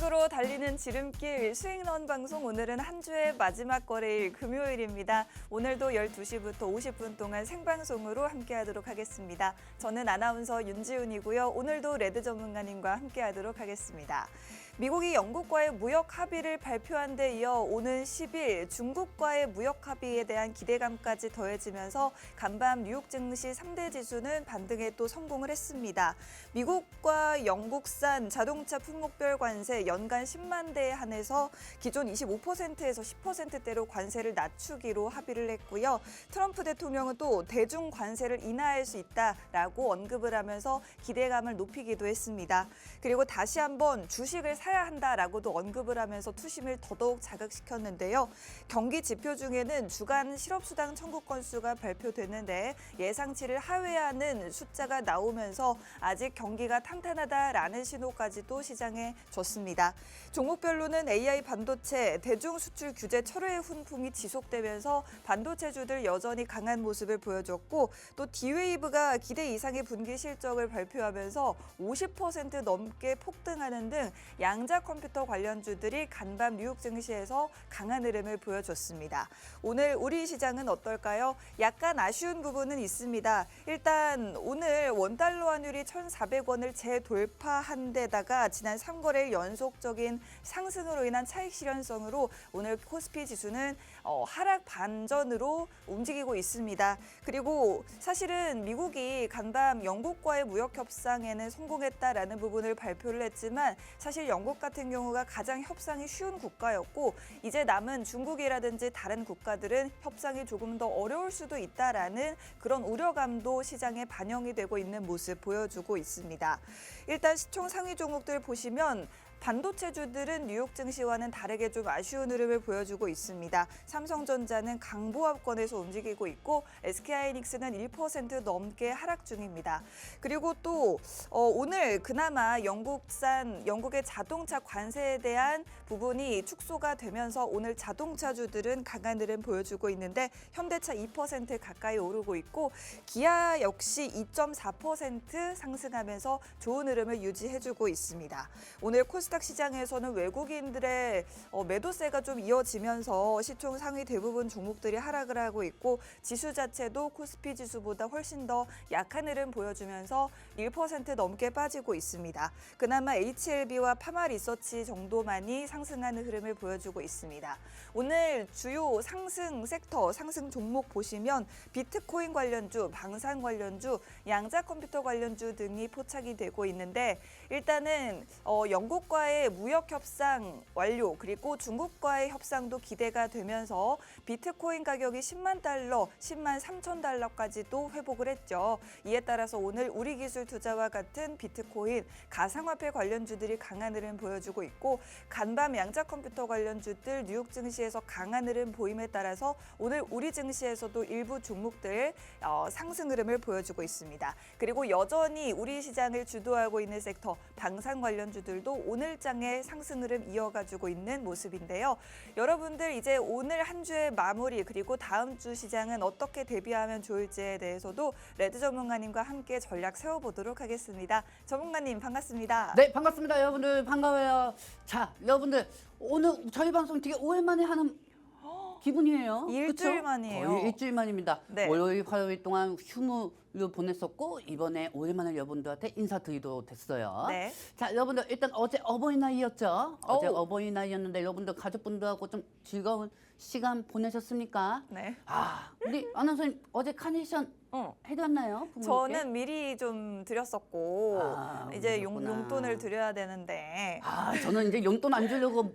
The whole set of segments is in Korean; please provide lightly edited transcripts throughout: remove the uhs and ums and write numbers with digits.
지속적으로 달리는 지름길 스윙런 방송, 오늘은 한 주의 마지막 거래일 금요일입니다. 오늘도 12시부터 50분 동안 생방송으로 함께하도록 하겠습니다. 저는 아나운서 윤지훈이고요. 오늘도 레드 전문가님과 함께하도록 하겠습니다. 미국이 영국과의 무역 합의를 발표한 데 이어 오는 10일 중국과의 무역 합의에 대한 기대감까지 더해지면서 간밤 뉴욕 증시 3대 지수는 반등에 또 성공을 했습니다. 미국과 영국산 자동차 품목별 관세 연간 10만 대에 한해서 기존 25%에서 10%대로 관세를 낮추기로 합의를 했고요. 트럼프 대통령은 또 대중 관세를 인하할 수 있다라고 언급을 하면서 기대감을 높이기도 했습니다. 그리고 다시 한번 주식을 사야 한다라고도 언급을 하면서 투심을 더더욱 자극시켰는데요. 경기 지표 중에는 주간 실업수당 청구 건수가 발표됐는데 예상치를 하회하는 숫자가 나오면서 아직 경기가 탄탄하다라는 신호까지도 시장에 줬습니다. 종목별로는 AI 반도체, 대중 수출 규제 철회 훈풍이 지속되면서 반도체주들 여전히 강한 모습을 보여줬고 또 D-Wave가 기대 이상의 분기 실적을 발표하면서 50% 넘게 폭등하는 등 양자 컴퓨터 관련주들이 간밤 뉴욕 증시에서 강한 흐름을 보여줬습니다. 오늘 우리 시장은 어떨까요? 약간 아쉬운 부분은 있습니다. 일단 오늘 원달러 환율이 1,400원을 재돌파한 데다가 지난 3거래일 연속적인 상승으로 인한 차익 실현성으로 오늘 코스피 지수는 하락 반전으로 움직이고 있습니다. 그리고 사실은 미국이 간밤 영국과의 무역 협상에는 성공했다라는 부분을 발표를 했지만 사실 영국 같은 경우가 가장 협상이 쉬운 국가였고 이제 남은 중국이라든지 다른 국가들은 협상이 조금 더 어려울 수도 있다라는 그런 우려감도 시장에 반영이 되고 있는 모습 보여주고 있습니다. 일단 시총 상위 종목들 보시면 반도체주들은 뉴욕 증시와는 다르게 좀 아쉬운 흐름을 보여주고 있습니다. 삼성전자는 강보합권에서 움직이고 있고 SK하이닉스는 1% 넘게 하락 중입니다. 그리고 또 오늘 그나마 영국의 자동차 관세에 대한 부분이 축소가 되면서 오늘 자동차주들은 강한 흐름 보여주고 있는데 현대차 2% 가까이 오르고 있고 기아 역시 2.4% 상승하면서 좋은 흐름을 유지해주고 있습니다. 오늘 코스닥 시장에서는 외국인들의 매도세가 좀 이어지면서 시총 상위 대부분 종목들이 하락을 하고 있고 지수 자체도 코스피 지수보다 훨씬 더 약한 흐름 보여주면서 1% 넘게 빠지고 있습니다. 그나마 HLB와 파마리서치 정도만이 상승하는 흐름을 보여주고 있습니다. 오늘 주요 상승 섹터, 상승 종목 보시면 비트코인 관련주, 방산 관련주, 양자 컴퓨터 관련주 등이 포착이 되고 있는데 일단은 영국과의 무역 협상 완료 그리고 중국과의 협상도 기대가 되면서 비트코인 가격이 10만 달러, 10만 3천 달러까지도 회복을 했죠. 이에 따라서 오늘 우리기술투자와 같은 비트코인, 가상화폐 관련주들이 강한 흐름 보여주고 있고 간밤 양자 컴퓨터 관련주들 뉴욕 증시에서 강한 흐름 보임에 따라서 오늘 우리 증시에서도 일부 종목들 상승 흐름을 보여주고 있습니다. 그리고 여전히 우리 시장을 주도하고 있는 섹터 방산 관련주들도 오늘장의 상승 흐름 이어가지고 있는 모습인데요. 여러분들 이제 오늘 한 주의 마무리 그리고 다음 주 시장은 어떻게 대비하면 좋을지에 대해서도 레드 전문가님과 함께 전략 세워보도록 하겠습니다. 전문가님 반갑습니다. 네, 반갑습니다. 여러분들 반가워요. 자, 여러분들 오늘 저희 방송 되게 오랜만에 하는 기분이에요. 일주일 그쵸? 만이에요. 거의 일주일 만입니다. 네. 월요일, 화요일 동안 휴무를 보냈었고 이번에 오랜만에 여러분들한테 인사드리도록 됐어요. 네. 자, 여러분들 일단 어제 어버이날이었죠. 어제 어우. 어버이날이었는데 여러분들 가족분들하고 좀 즐거운 시간 보내셨습니까? 네. 우리 아나운서님 어제 카네이션 해드렸나요? 부모님께? 저는 미리 좀 드렸었고 이제 그러셨구나. 용돈을 드려야 되는데 저는 이제 용돈 안 주려고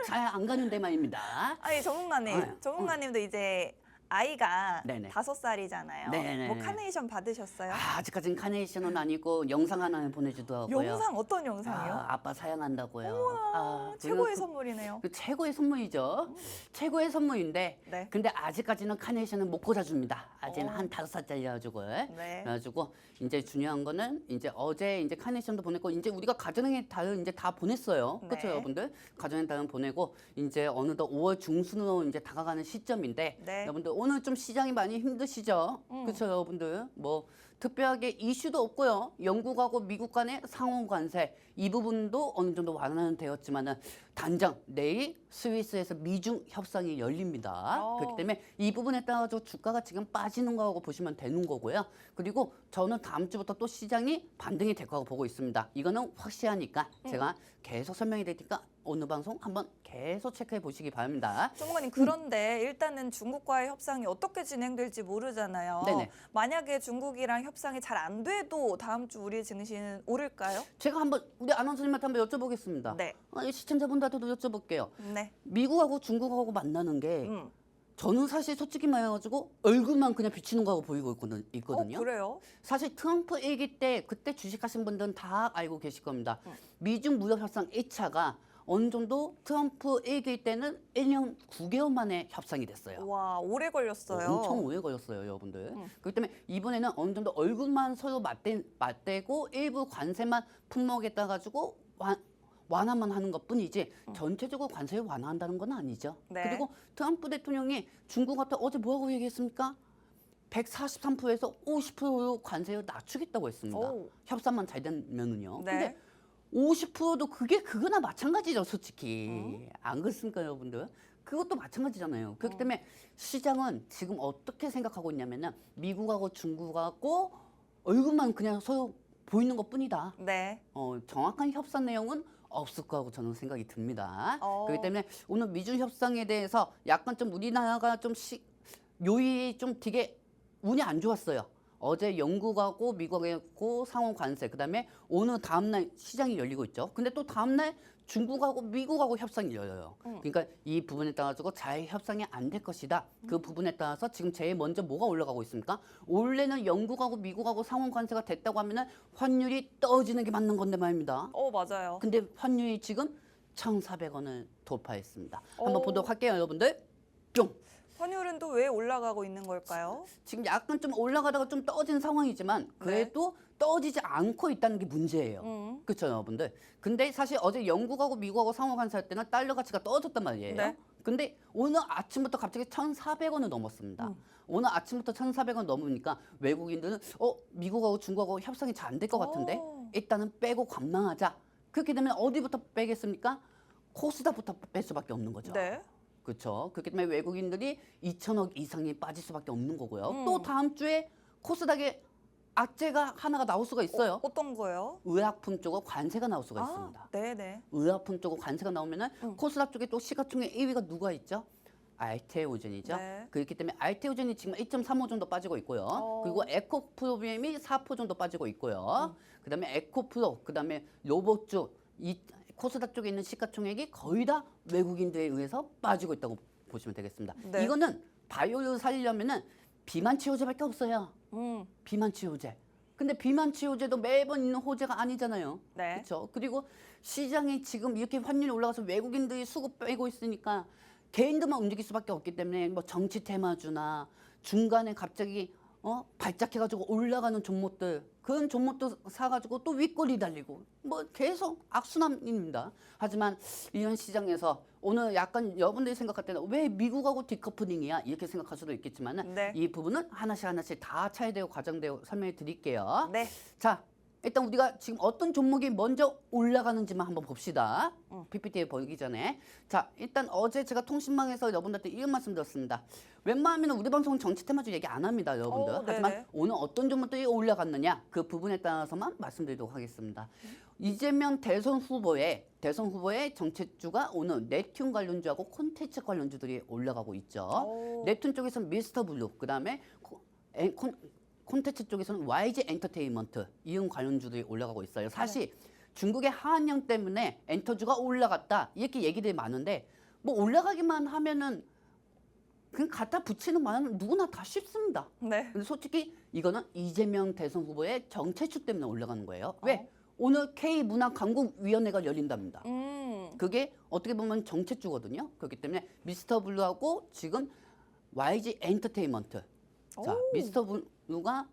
잘 안 가는 데만입니다. 아니 전문가님도 이제 아이가 네네. 5살이잖아요. 네네. 뭐 카네이션 받으셨어요? 아직까지는 카네이션은 아니고 영상 하나 보내주더라고요. 영상 어떤 영상이요? 아빠 사양한다고요. 최고의 선물이네요. 그 최고의 선물이죠. 최고의 선물인데 네. 근데 아직까지는 카네이션은 못 꽂아줍니다. 아직은 한 5살짜리여가지고. 네. 그래가지고 이제 중요한 거는 이제 어제 이제 카네이션도 보냈고 이제 우리가 가정의 달을 이제 다 보냈어요. 네. 그렇죠, 여러분들? 가정의 달은 보내고 이제 어느덧 5월 중순으로 이제 다가가는 시점인데 네. 여러분들 오늘 좀 시장이 많이 힘드시죠? 그렇죠, 여러분들? 뭐 특별하게 이슈도 없고요. 영국하고 미국 간의 상호 관세 이 부분도 어느 정도 완화는 되었지만은 당장 내일 스위스에서 미중 협상이 열립니다. 그렇기 때문에 이 부분에 따라서 주가가 지금 빠지는 거라고 보시면 되는 거고요. 그리고 저는 다음 주부터 또 시장이 반등이 될 거라고 보고 있습니다. 이거는 확실하니까 제가 계속 설명이 되니까 오늘 방송 한번 계속 체크해 보시기 바랍니다. 총무님, 그런데 일단은 중국과의 협상이 어떻게 진행될지 모르잖아요. 네네. 만약에 중국이랑 협상이 잘 안 돼도 다음 주 우리 증시는 오를까요? 제가 한번 우리 아나운서님한테 한번 여쭤보겠습니다. 네. 시청자분들한테도 여쭤볼게요. 네. 미국하고 중국하고 만나는 게 음. 저는 사실 솔직히 말해가지고 얼굴만 그냥 비치는 거하고 보이고 있거든요. 그래요? 사실 트럼프 일기 때 그때 주식하신 분들은 다 알고 계실 겁니다. 미중 무역 협상 1차가 어느 정도 트럼프 일기 때는 1년 9개월 만에 협상이 됐어요. 와, 오래 걸렸어요. 엄청 오래 걸렸어요, 여러분들. 그렇기 때문에 이번에는 어느 정도 얼굴만 서로 맞대고 일부 관세만 품목에다 가지고 완화만 하는 것뿐이지 전체적으로 관세를 완화한다는 건 아니죠. 네. 그리고 트럼프 대통령이 중국한테 어제 뭐라고 얘기했습니까? 143%에서 50%로 관세를 낮추겠다고 했습니다. 오. 협상만 잘 되면은요. 네. 근데 50%도 그거나 마찬가지죠, 솔직히. 안 그렇습니까, 여러분들? 그것도 마찬가지잖아요. 그렇기 때문에 시장은 지금 어떻게 생각하고 있냐면은 미국하고 중국하고 얼굴만 그냥 서로 보이는 것뿐이다. 네. 정확한 협상 내용은 없을 거라고 저는 생각이 듭니다. 어. 그렇기 때문에 오늘 미중 협상에 대해서 약간 좀 우리나라가 좀 요일이 좀 되게 운이 안 좋았어요. 어제 영국하고 미국하고 상호 관세, 그다음에 오늘 다음날 시장이 열리고 있죠. 근데 또 다음날 중국하고 미국하고 협상이 열려요. 그러니까 이 부분에 따라서 잘 협상이 안 될 것이다. 그 부분에 따라서 지금 제일 먼저 뭐가 올라가고 있습니까? 원래는 영국하고 미국하고 상호 관세가 됐다고 하면은 환율이 떨어지는 게 맞는 건데 말입니다. 맞아요. 근데 환율이 지금 1,400원을 돌파했습니다. 한번 오. 보도록 할게요, 여러분들. 뿅. 환율은 또 왜 올라가고 있는 걸까요? 지금 약간 좀 올라가다가 좀 떨어진 상황이지만 그래도 떨어지지 않고 있다는 게 문제예요. 그렇죠, 여러분들. 근데 사실 어제 영국하고 미국하고 상호 관세할 때는 달러 가치가 떨어졌단 말이에요. 네. 근데 오늘 아침부터 갑자기 1,400원을 넘었습니다. 오늘 아침부터 1,400원 넘으니까 외국인들은 미국하고 중국하고 협상이 잘 안 될 것 같은데 일단은 빼고 관망하자. 그렇게 되면 어디부터 빼겠습니까? 코스닥부터 뺄 수밖에 없는 거죠. 네. 그렇죠. 그렇기 때문에 외국인들이 2천억 이상이 빠질 수밖에 없는 거고요. 또 다음 주에 코스닥에 악재가 하나가 나올 수가 있어요. 어떤 거요? 의약품 쪽으로 관세가 나올 수가 있습니다. 네네. 의약품 쪽으로 관세가 나오면은 코스닥 쪽에 또 시가총액 1위가 누가 있죠? 알테오젠이죠. 네. 그렇기 때문에 알테오젠이 지금 1.35 정도 빠지고 있고요. 그리고 에코프로비엠이 4% 정도 빠지고 있고요. 그다음에 에코프로, 그다음에 로봇주 이 코스닥 쪽에 있는 시가총액이 거의 다 외국인들에 의해서 빠지고 있다고 보시면 되겠습니다. 네. 이거는 바이오를 살리려면은 비만 치료제밖에 없어요. 비만 치료제. 근데 비만 치료제도 매번 있는 호재가 아니잖아요. 네. 그렇죠. 그리고 시장이 지금 이렇게 환율이 올라가서 외국인들이 수급 빼고 있으니까 개인들만 움직일 수밖에 없기 때문에 뭐 정치 테마주나 중간에 갑자기 발작해가지고 올라가는 종목들 그런 종목도 사가지고 또 윗골이 달리고 뭐 계속 악순환입니다. 하지만 이런 시장에서 오늘 약간 여러분들이 생각할 때는 왜 미국하고 디커플링이야 이렇게 생각할 수도 있겠지만 네. 이 부분은 하나씩 다 차이되고 과정되고 설명해 드릴게요. 네. 자, 일단 우리가 지금 어떤 종목이 먼저 올라가는지만 한번 봅시다. PPT에 보기 전에. 자, 일단 어제 제가 통신망에서 여러분들한테 이런 말씀 드렸습니다. 웬만하면 우리 방송은 정치 테마주 얘기 안 합니다, 여러분들. 하지만 네네. 오늘 어떤 종목들이 올라갔느냐 그 부분에 따라서만 말씀드리도록 하겠습니다. 이재명 대선 후보의 정책주가 오늘 넵튠 관련주하고 콘텐츠 관련주들이 올라가고 있죠. 넵튠 쪽에서는 미스터 블루, 그다음에 콘텐츠 쪽에서는 YG 엔터테인먼트 이런 관련주들이 올라가고 있어요. 사실 중국의 하한령 때문에 엔터주가 올라갔다 이렇게 얘기들이 많은데 뭐 올라가기만 하면은 그냥 갖다 붙이는 말은 누구나 다 쉽습니다. 네. 근데 솔직히 이거는 이재명 대선 후보의 정책주 때문에 올라가는 거예요. 왜? 오늘 K문화강국위원회가 열린답니다. 그게 어떻게 보면 정책주거든요. 그렇기 때문에 미스터 블루하고 지금 YG 엔터테인먼트. 자, 미스터 블루가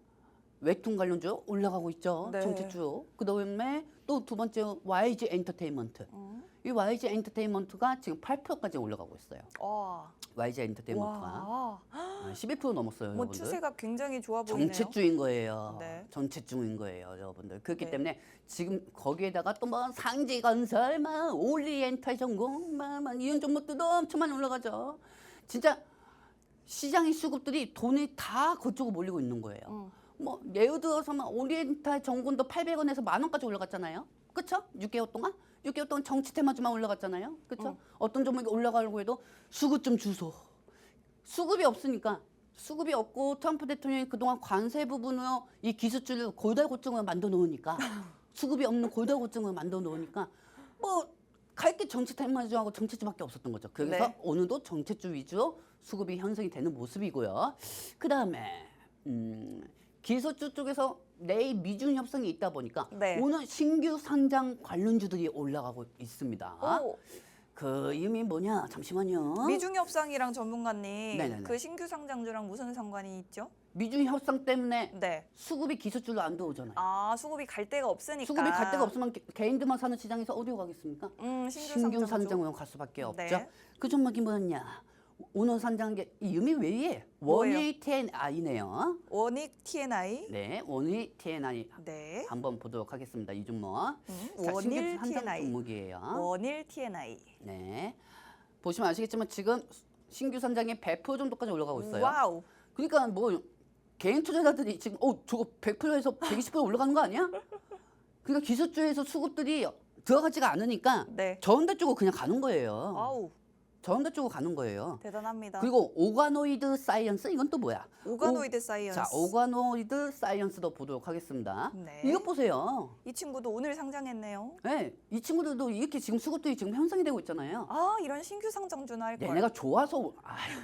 웹툰 관련주 올라가고 있죠. 네. 정책주. 그다음에 또 두 번째 YG 엔터테인먼트. 이 YG 엔터테인먼트가 지금 8%까지 올라가고 있어요. 와. YG 엔터테인먼트가 와. 12% 넘었어요, 뭐 여러분들. 추세가 굉장히 좋아 보이네요. 정체주인 거예요. 네. 정체주인 거예요, 여러분들. 그렇기 네. 때문에 지금 거기에다가 또 뭐 상지건설, 막 올리엔탈 전공, 막 이런 종목들도 엄청 많이 올라가죠. 진짜 시장의 수급들이 돈이 다 그쪽으로 몰리고 있는 거예요. 뭐 예를 들어서 막 오리엔탈 전공도 800원에서 10,000원까지 올라갔잖아요. 그렇죠? 6개월 동안? 6개월 동안 정치 테마주만 올라갔잖아요. 그렇죠? 어떤 종목이 올라가려고 해도 수급 좀 주소. 수급이 없으니까 수급이 없고 트럼프 대통령이 그동안 관세 부분으로 이 기술주를 골달고증을 만들어 놓으니까 수급이 없는 골달고증을 만들어 놓으니까 뭐 갈 게 정치 테마주하고 정치주밖에 없었던 거죠. 그래서 네. 오늘도 정치주 위주로 수급이 형성이 되는 모습이고요. 그다음에 기술주 쪽에서 내일 미중 협상이 있다 보니까 네. 오늘 신규 상장 관련주들이 올라가고 있습니다. 오, 그 의미 뭐냐? 잠시만요. 미중 협상이랑 전문가님 네네네. 그 신규 상장주랑 무슨 상관이 있죠? 미중 협상 때문에 네. 수급이 기술주로 안 들어오잖아요. 아, 수급이 갈 데가 없으니까. 수급이 갈 데가 없으면 개인들만 사는 시장에서 어디로 가겠습니까? 신규 상장으로 갈 수밖에 없죠. 네. 그 종목이 뭐였냐? 오늘 상장한 게 이 의미 왜이에 뭐예요? 원웨이 TNI네요. 원익 TNI. 네, 원웨이 TNI 네. 한번 보도록 하겠습니다. 이 종목. 자, 원일 신규 상장 TNI. 종목이에요. 원일 TNI. 네, 보시면 아시겠지만 지금 신규 상장이 100% 정도까지 올라가고 있어요. 와우. 그러니까 뭐 개인 투자자들이 지금 저거 100%에서 120% 올라가는 거 아니야? 그러니까 기술주에서 수급들이 들어가지가 않으니까 네. 저음대 쪽으로 그냥 가는 거예요. 아우, 저음대 쪽으로 가는 거예요. 대단합니다. 그리고 오가노이드 사이언스 이건 또 뭐야? 오가노이드 사이언스. 자, 오가노이드 사이언스도 보도록 하겠습니다. 네. 이것 보세요. 이 친구도 오늘 상장했네요. 네, 이 친구들도 이렇게 지금 수급들이 지금 형성이 되고 있잖아요. 아, 이런 신규 상장주나 할 걸. 얘네가 좋아서 아유,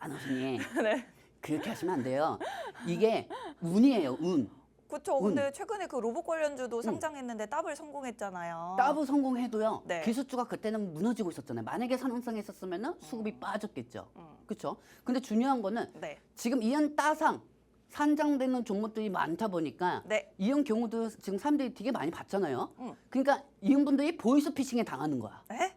안호수님 네. 그렇게 하시면 안 돼요. 이게 운이에요, 운. 그렇죠. 근데 최근에 그 로봇 관련주도 상장했는데 더블 성공했잖아요. 따브 성공해도요. 네. 기술주가 그때는 무너지고 있었잖아요. 만약에 선행성이 있었으면 수급이 빠졌겠죠. 그렇죠? 근데 중요한 거는 네. 지금 이런 따상 산장되는 종목들이 많다 보니까 네. 이런 경우도 지금 사람들이 되게 많이 봤잖아요. 그러니까 이런 분들이 보이스피싱에 당하는 거야. 에?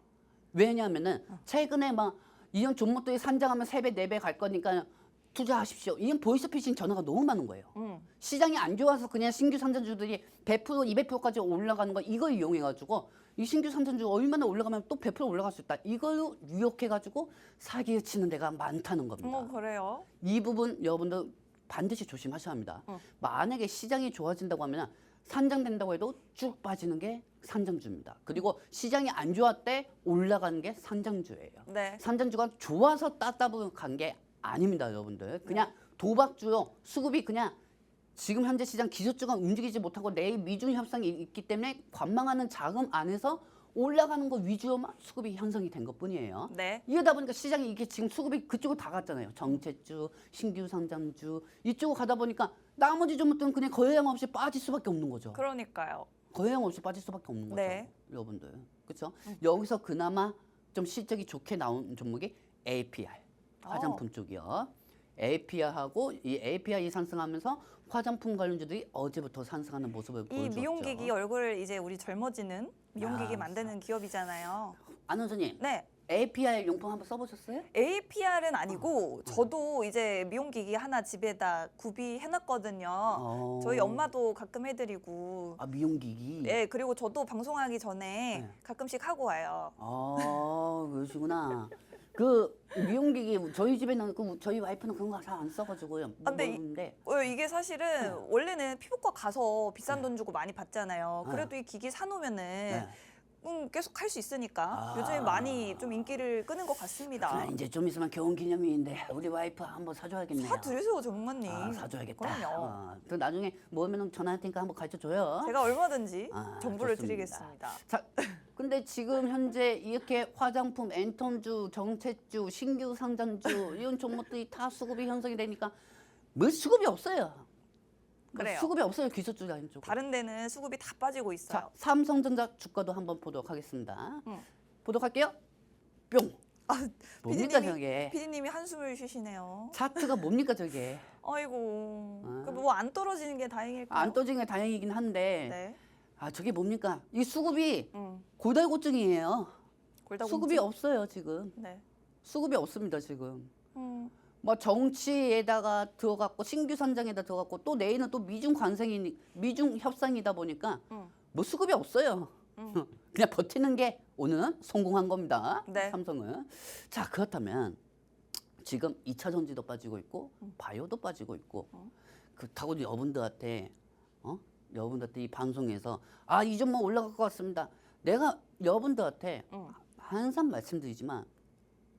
왜냐하면은 최근에 막 이런 종목들이 산장하면 3배, 4배 갈 거니까 투자하십시오. 이런 보이스피싱 전화가 너무 많은 거예요. 시장이 안 좋아서 그냥 신규 상장주들이 100%, 200%까지 올라가는 거 이걸 이용해가지고 이 신규 상장주 얼마나 올라가면 또 100% 올라갈 수 있다. 이걸로 유혹해가지고 사기를 치는 데가 많다는 겁니다. 그래요? 이 부분 여러분들 반드시 조심하셔야 합니다. 만약에 시장이 좋아진다고 하면 산장된다고 해도 쭉 빠지는 게 산장주입니다. 그리고 시장이 안 좋았대 올라가는 게 산장주예요. 네. 산장주가 좋아서 따따블 간 게 아닙니다, 여러분들. 그냥 도박주로 수급이 그냥 지금 현재 시장 기술주가 움직이지 못하고 내일 미중 협상이 있기 때문에 관망하는 자금 안에서 올라가는 거 위주로만 수급이 형성이 된 것뿐이에요. 네. 이러다 보니까 시장이 이게 지금 수급이 그쪽으로 다 갔잖아요. 정체주, 신규 상장주 이쪽으로 가다 보니까 나머지 종목들은 그냥 거래량 없이 빠질 수밖에 없는 거죠. 그러니까요. 거래량 없이 빠질 수밖에 없는 거죠. 네. 여러분들. 그렇죠? 여기서 그나마 좀 실적이 좋게 나온 종목이 APR. 화장품 쪽이요. APR하고 이 APR이 상승하면서 화장품 관련주들이 어제부터 상승하는 모습을 이 보여줬죠. 미용기기 얼굴 이제 우리 젊어지는 미용기기 만드는 기업이잖아요. 안원수님, 네. APR 용품 한번 써보셨어요? APR은 아니고 저도 이제 미용기기 하나 집에다 구비해놨거든요. 저희 엄마도 가끔 해드리고. 아, 미용기기. 네, 그리고 저도 방송하기 전에 네. 가끔씩 하고 와요. 아, 그러시구나. 그 미용기기 저희 집에는 저희 와이프는 그런 거 잘 안 써가지고요. 못 근데 먹는데. 이게 사실은 원래는 피부과 가서 비싼 돈 주고 많이 받잖아요. 그래도 이 기기 사놓으면은 네. 계속 할 수 있으니까 아. 요즘에 많이 좀 인기를 끄는 것 같습니다. 그래, 이제 좀 있으면 결혼기념일인데 우리 와이프 한번 사줘야겠네요. 사드리세요, 전문가님. 아, 사줘야겠다. 그럼요. 그 나중에 모으면 전화할 테니까 한번 가르쳐줘요. 제가 얼마든지 아, 정보를 좋습니다. 드리겠습니다. 자, 근데 지금 현재 이렇게 화장품, 엔턴주, 정체주, 신규 상장주 이런 종목들이 다 수급이 형성이 되니까 뭐 수급이 없어요. 그래요. 수급이 없어요, 기술주 라인 쪽. 다른 데는 수급이 다 빠지고 있어요. 자, 삼성전자 주가도 한번 보도록 하겠습니다. 보도록 할게요. 뿅. 뭡니까 저게? PD님이 한숨을 쉬시네요. 차트가 뭡니까 저게? 아이고, 뭐 안 떨어지는 게 다행일까요? 안 떠지는 게 다행이긴 한데 네. 아, 저게 뭡니까? 이 수급이 음. 골달고증이에요. 골다공증. 수급이 없어요, 지금. 네. 수급이 없습니다, 지금. 음. 뭐 정치에다가 들어갔고 신규 선정에다 들어갔고 또 내일은 또 미중 협상이다 보니까 뭐 수급이 없어요. 그냥 버티는 게 오늘은 성공한 겁니다. 네. 삼성은. 자, 그렇다면 지금 2차 전지도 빠지고 있고 바이오도 빠지고 있고 그렇다고 여러분들한테 여러분들한테 이 방송에서 아, 이 좀 뭐 올라갈 것 같습니다. 내가 여러분들한테 항상 말씀드리지만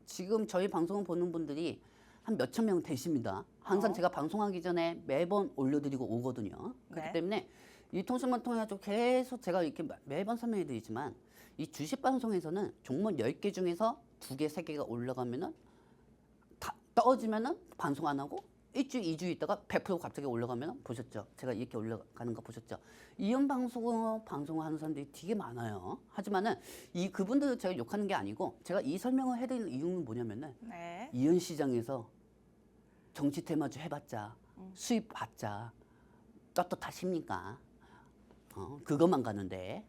지금 저희 방송을 보는 분들이 한 몇천 명 되십니다. 항상 제가 방송하기 전에 매번 올려드리고 오거든요. 그렇기 네. 때문에 이 통신만 통해 가지고 계속 제가 이렇게 매번 설명해 드리지만 이 주식 방송에서는 종목 10개 중에서 2개, 3개가 올라가면은 다 떨어지면은 방송 안 하고 일주일, 2주 있다가 100% 갑자기 올라가면 보셨죠? 제가 이렇게 올라가는 거 보셨죠? 이런 방송을 하는 사람들이 되게 많아요. 하지만은 이 그분들을 제가 욕하는 게 아니고 제가 이 설명을 해드리는 이유는 뭐냐면은 네. 이현 시장에서 정치 테마주 해봤자 수입 받자 떳떳하십니까? 그것만 가는데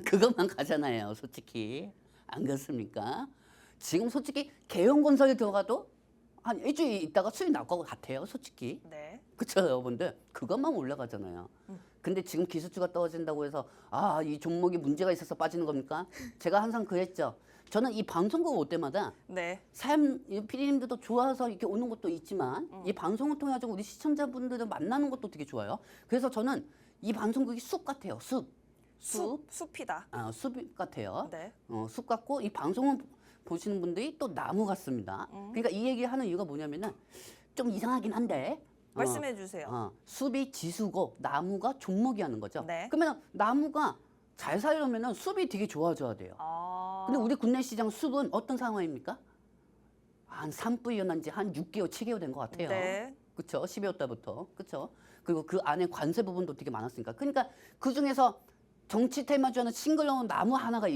그것만 가잖아요, 솔직히 안 그렇습니까? 지금 솔직히 개연건설에 들어가도 한 일주일 있다가 수익 날 것 같아요, 솔직히. 네. 그쵸, 여러분들? 그것만 올라가잖아요. 근데 지금 기술주가 떨어진다고 해서 아, 이 종목이 문제가 있어서 빠지는 겁니까? 제가 항상 그랬죠. 저는 이 방송국 올 때마다 네. 피디님들도 좋아서 이렇게 오는 것도 있지만 이 방송을 통해 가지고 우리 시청자분들을 만나는 것도 되게 좋아요. 그래서 저는 이 방송국이 숲 같아요. 숲이다. 아, 숲 같아요. 네. 숲 같고 이 방송을 보시는 분들이 또 나무 같습니다. 그러니까 이 얘기를 하는 이유가 뭐냐면은 좀 이상하긴 한데 말씀해 주세요. 숲이 지수고 나무가 종목이 하는 거죠. 네. 그러면 나무가 잘 살려면은 숲이 되게 좋아져야 돼요. 아. 근데 우리 국내 시장 숲은 어떤 상황입니까? 한 산불이었는지 한 6개월, 7개월 된 것 같아요. 네. 그렇죠? 12월 달부터. 그렇죠? 그리고 그 안에 관세 부분도 되게 많았으니까. 그러니까 그 중에서 정치 테마주하는 싱글러운 나무 하나가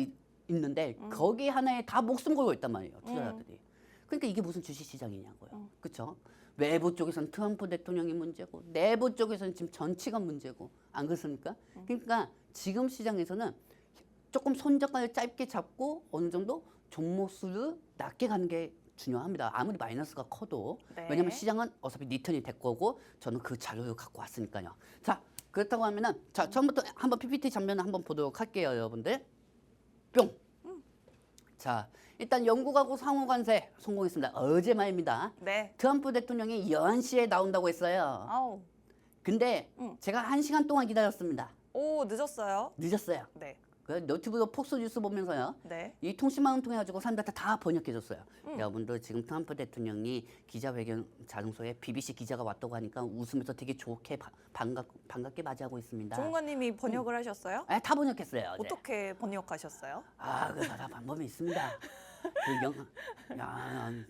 있는데 거기 하나에 다 목숨 걸고 있단 말이에요, 투자자들이. 그러니까 이게 무슨 주식 시장이냐고요. 그렇죠? 외부 쪽에서는 트럼프 대통령이 문제고 내부 쪽에서는 지금 정치가 문제고 안 그렇습니까? 그러니까 지금 시장에서는 조금 손절가를 짧게 잡고 어느 정도 종목 수를 낮게 가는 게 중요합니다. 아무리 마이너스가 커도. 네. 왜냐면 시장은 어차피 리턴이 될 거고 저는 그 자료를 갖고 왔으니까요. 자, 그렇다고 하면은 자, 처음부터 한번 PPT 장면을 한번 보도록 할게요, 여러분들. 뿅. 자, 일단 영국하고 상호관세 성공했습니다. 어제 말입니다. 네. 트럼프 대통령이 11시에 나온다고 했어요. 아우. 근데 제가 1시간 동안 기다렸습니다. 오, 늦었어요. 늦었어요. 네. 그 너튜브로 폭스 뉴스 보면서요. 네. 이 통신망을 통해 가지고 사람들한테 다 번역해줬어요. 여러분들 지금 트럼프 대통령이 기자회견 자동소에 BBC 기자가 왔다고 하니까 웃으면서 되게 좋게 반갑게 맞이하고 있습니다. 조은관님이 번역을 하셨어요? 네, 다 번역했어요. 어제. 어떻게 번역하셨어요? 아, 그 다 방법이 있습니다.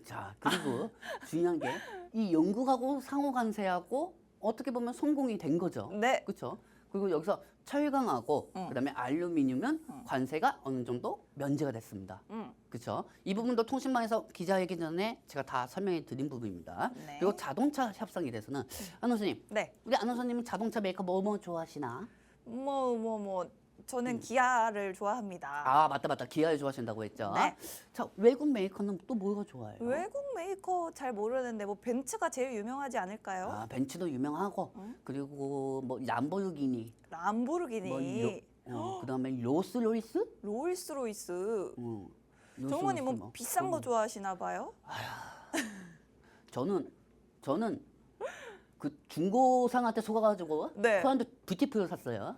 자, 그리고 중요한 게 이 영국하고 상호관세하고 어떻게 보면 성공이 된 거죠. 네. 그렇죠? 그리고 여기서 철강하고 그다음에 알루미늄은 관세가 어느 정도 면제가 됐습니다. 그렇죠? 이 부분도 통신망에서 기자회견 전에 제가 다 설명해 드린 부분입니다. 네. 그리고 자동차 협상에 대해서는 안원수님, 네. 우리 안원수님은 자동차 메이커 뭐 좋아하시나? 저는 기아를 좋아합니다. 아, 맞다. 기아를 좋아하신다고 했죠. 네. 자, 외국 메이커는 또 뭐가 좋아해요? 외국 메이커 잘 모르는데 뭐 벤츠가 제일 유명하지 않을까요? 아, 벤츠도 유명하고 그리고 뭐 람보르기니, 람보르기니, 그다음에 로스로이스? 롤스로이스. 로스로이스 정원님 뭐 뭐. 비싼 거 좋아하시나 봐요? 저는 그 중고상한테 속아가지고 네. 코란도 뷰티풀을 샀어요.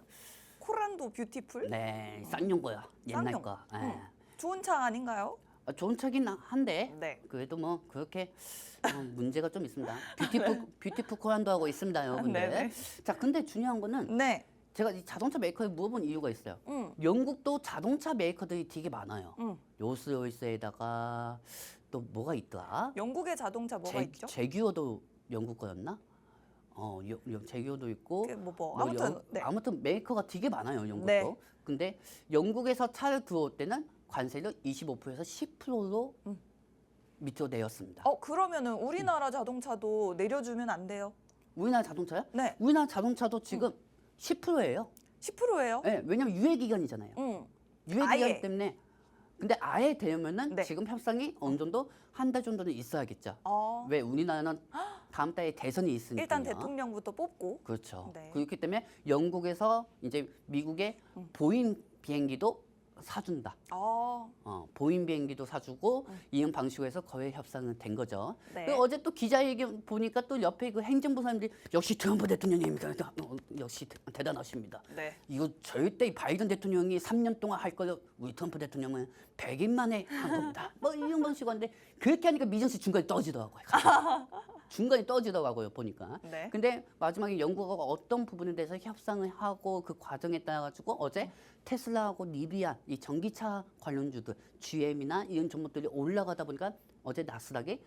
코란도 뷰티풀? 네, 쌍용 거요. 옛날 쌍용. 거. 예. 좋은 차 아닌가요? 좋은 차긴 한데 네. 그래도 뭐 그렇게 문제가 좀 있습니다. 뷰티풀 코란도 하고 있습니다, 여러분들. 네네. 자, 근데 중요한 거는 네. 제가 이 자동차 메이커에 물어본 이유가 있어요. 영국도 자동차 메이커들이 되게 많아요. 롤스로이스에다가 또 뭐가 있더라? 영국의 자동차 뭐가 있죠? 제규어도 영국 거였나? 제규어도 있고 아무튼 네. 아무튼 메이커가 되게 많아요, 영국도. 네. 근데 영국에서 차를 들어올 때는 관세를 25%에서 10%로 밑으로 내렸습니다. 그러면은 우리나라 자동차도 내려주면 안 돼요? 우리나라 자동차요? 네. 우리나라 자동차도 지금 10%예요. 10%예요? 네, 왜냐면 유예 기간이잖아요. 유예 아예. 기간 때문에. 근데 아예 되면은 네. 지금 협상이 어느 정도 한 달 정도는 있어야겠죠. 왜 우리나라는 다음 달에 대선이 있으니까요. 일단 대통령부터 뽑고. 그렇죠. 네. 그렇기 때문에 영국에서 이제 미국의 보잉 비행기도 사준다. 보잉 비행기도 사주고 이런 방식으로 해서 거래 협상은 된 거죠. 네. 그 어제 또 기자회견 보니까 또 옆에 그 행정부 사람들이 역시 트럼프 대통령입니다. 역시 대단하십니다. 네. 이거 절대 바이든 대통령이 3년 동안 할 거를 우리 트럼프 대통령은 100일 만에 한 겁니다. 뭐 이런 방식으로 하는데 그렇게 하니까 미정씨 중간에 떨어지더라고요. 중간에 떨어지더라고요 보니까. 네. 근데 마지막에 영국가 어떤 부분에 대해서 협상을 하고 그 과정에 따라 가지고 어제 테슬라하고 리비안 이 전기차 관련주들 GM이나 이런 종목들이 올라가다 보니까 어제 나스닥이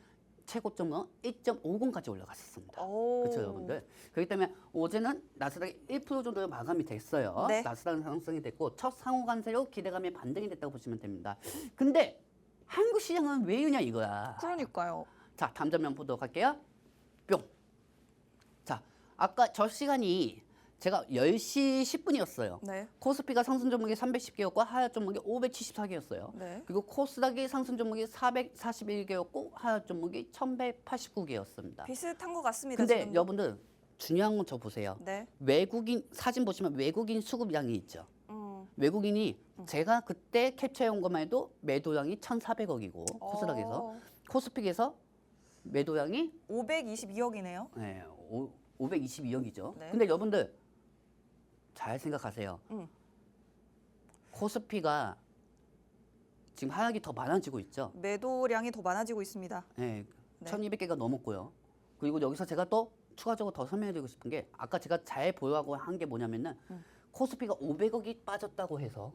최고점은 1.50까지 올라갔었습니다. 그렇죠, 여러분들. 그렇기 때문에 어제는 나스닥이 1% 정도 마감이 됐어요. 네. 나스닥은 상승이 됐고 첫 상호 관세로 기대감이 반등이 됐다고 보시면 됩니다. 근데 한국 시장은 왜 이러냐 이거야. 그러니까요. 자, 다음 장면 보도록 할게요. 뿅. 자, 아까 저 시간이 제가 10시 10분이었어요. 네. 코스피가 상승 종목이 310개였고 하락 종목이 574개였어요. 네. 그리고 코스닥이 상승 종목이 441개였고 하락 종목이 1189개였습니다. 비슷한 것 같습니다. 근데 지금도. 여러분들 중요한 건 저 보세요. 네. 외국인 사진 보시면 외국인 수급량이 있죠. 외국인이 제가 그때 캡처해온 것만 해도 매도량이 1,400억이고 코스닥에서 코스픽에서 매도량이 522억이네요. 네, 522억이죠. 네. 근데 여러분들 잘 생각하세요. 코스피가 지금 하락이 더 많아지고 있죠. 매도량이 더 많아지고 있습니다. 네, 네. 1,200개가 넘었고요. 그리고 여기서 제가 또 추가적으로 더 설명해드리고 싶은 게 아까 제가 잘 보여하고 한 게 뭐냐면은 코스피가 500억이 빠졌다고 해서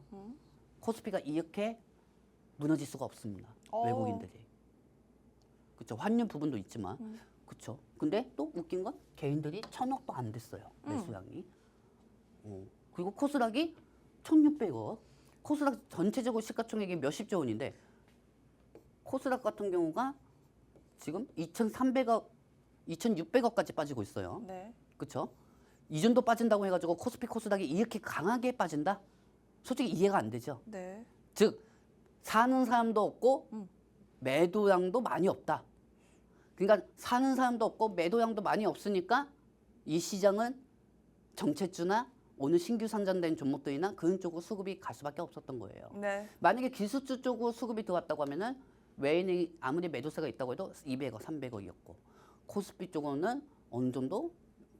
코스피가 이렇게 무너질 수가 없습니다. 외국인들이. 그렇죠. 환율 부분도 있지만 그렇죠. 근데 또 웃긴 건 개인들이 1,000억도 안 됐어요. 매수량이. 그리고 코스닥이 1,600억. 코스닥 전체적으로 시가총액이 몇십조 원인데 코스닥 같은 경우가 지금 2,300억, 2,600억까지 빠지고 있어요. 네. 그렇죠? 이 정도 빠진다고 해가지고 코스피 코스닥이 이렇게 강하게 빠진다? 솔직히 이해가 안 되죠. 네. 즉 사는 사람도 없고 매도량도 많이 없다. 그러니까 사는 사람도 없고 매도량도 많이 없으니까 이 시장은 정체주나 오늘 신규 상장된 종목들이나 그런 쪽으로 수급이 갈 수밖에 없었던 거예요. 네. 만약에 기술주 쪽으로 수급이 들어왔다고 하면은 외인이 아무리 매도세가 있다고 해도 200억, 300억이었고 코스피 쪽으로는 어느 정도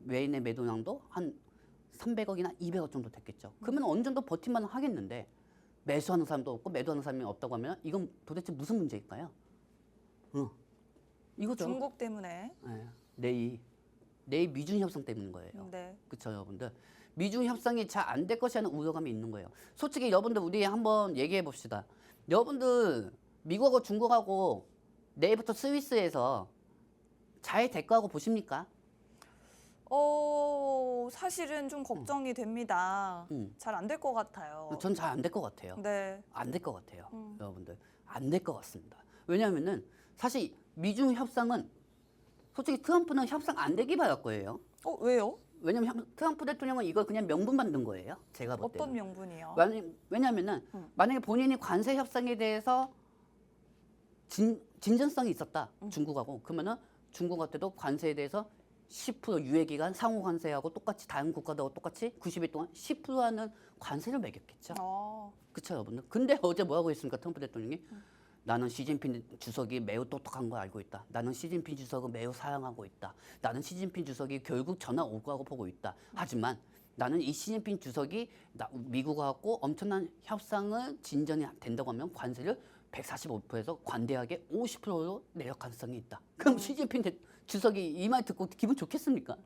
외인의 매도량도 한 300억이나 200억 정도 됐겠죠. 그러면 어느 정도 버틸만 하겠는데 매수하는 사람도 없고 매도하는 사람이 없다고 하면 이건 도대체 무슨 문제일까요? 이거죠. 중국 때문에. 네, 내일 미중 협상 때문인 거예요. 네. 그렇죠, 여러분들. 미중 협상이 잘 안 될 것이라는 우려감이 있는 거예요. 솔직히 여러분들 우리 한번 얘기해 봅시다. 여러분들 미국하고 중국하고 내일부터 스위스에서 잘 될 거라고 보십니까? 사실은 좀 걱정이 됩니다. 잘 안 될 것 같아요. 전 잘 안 될 것 같아요. 네. 안 될 것 같아요. 여러분들 안 될 것 같습니다. 왜냐하면은 사실 미중 협상은 솔직히 트럼프는 협상 안 되기 바랄 거예요. 왜요? 왜냐면 트럼프 대통령은 이걸 그냥 명분 만든 거예요. 제가 볼 때는. 어떤 명분이요? 왜냐면은 만약에 본인이 관세 협상에 대해서 진전성이 있었다. 중국하고. 그러면은 중국한테도 관세에 대해서 10% 유예 기간 상호 관세하고 똑같이 다른 국가들하고 똑같이 90일 동안 10% 하는 관세를 매겼겠죠. 그렇죠, 여러분들. 근데 어제 뭐라고 했습니까? 트럼프 대통령이 나는 시진핑 주석이 매우 똑똑한 걸 알고 있다. 나는 시진핑 주석을 매우 사랑하고 있다. 나는 시진핑 주석이 결국 전화 올 거라고 보고 있다. 하지만 나는 이 시진핑 주석이 미국하고 엄청난 협상을 진전이 된다고 하면 관세를 145%에서 관대하게 50%로 내릴 가능성이 있다. 그럼 시진핑 주석이 이 말 듣고 기분 좋겠습니까?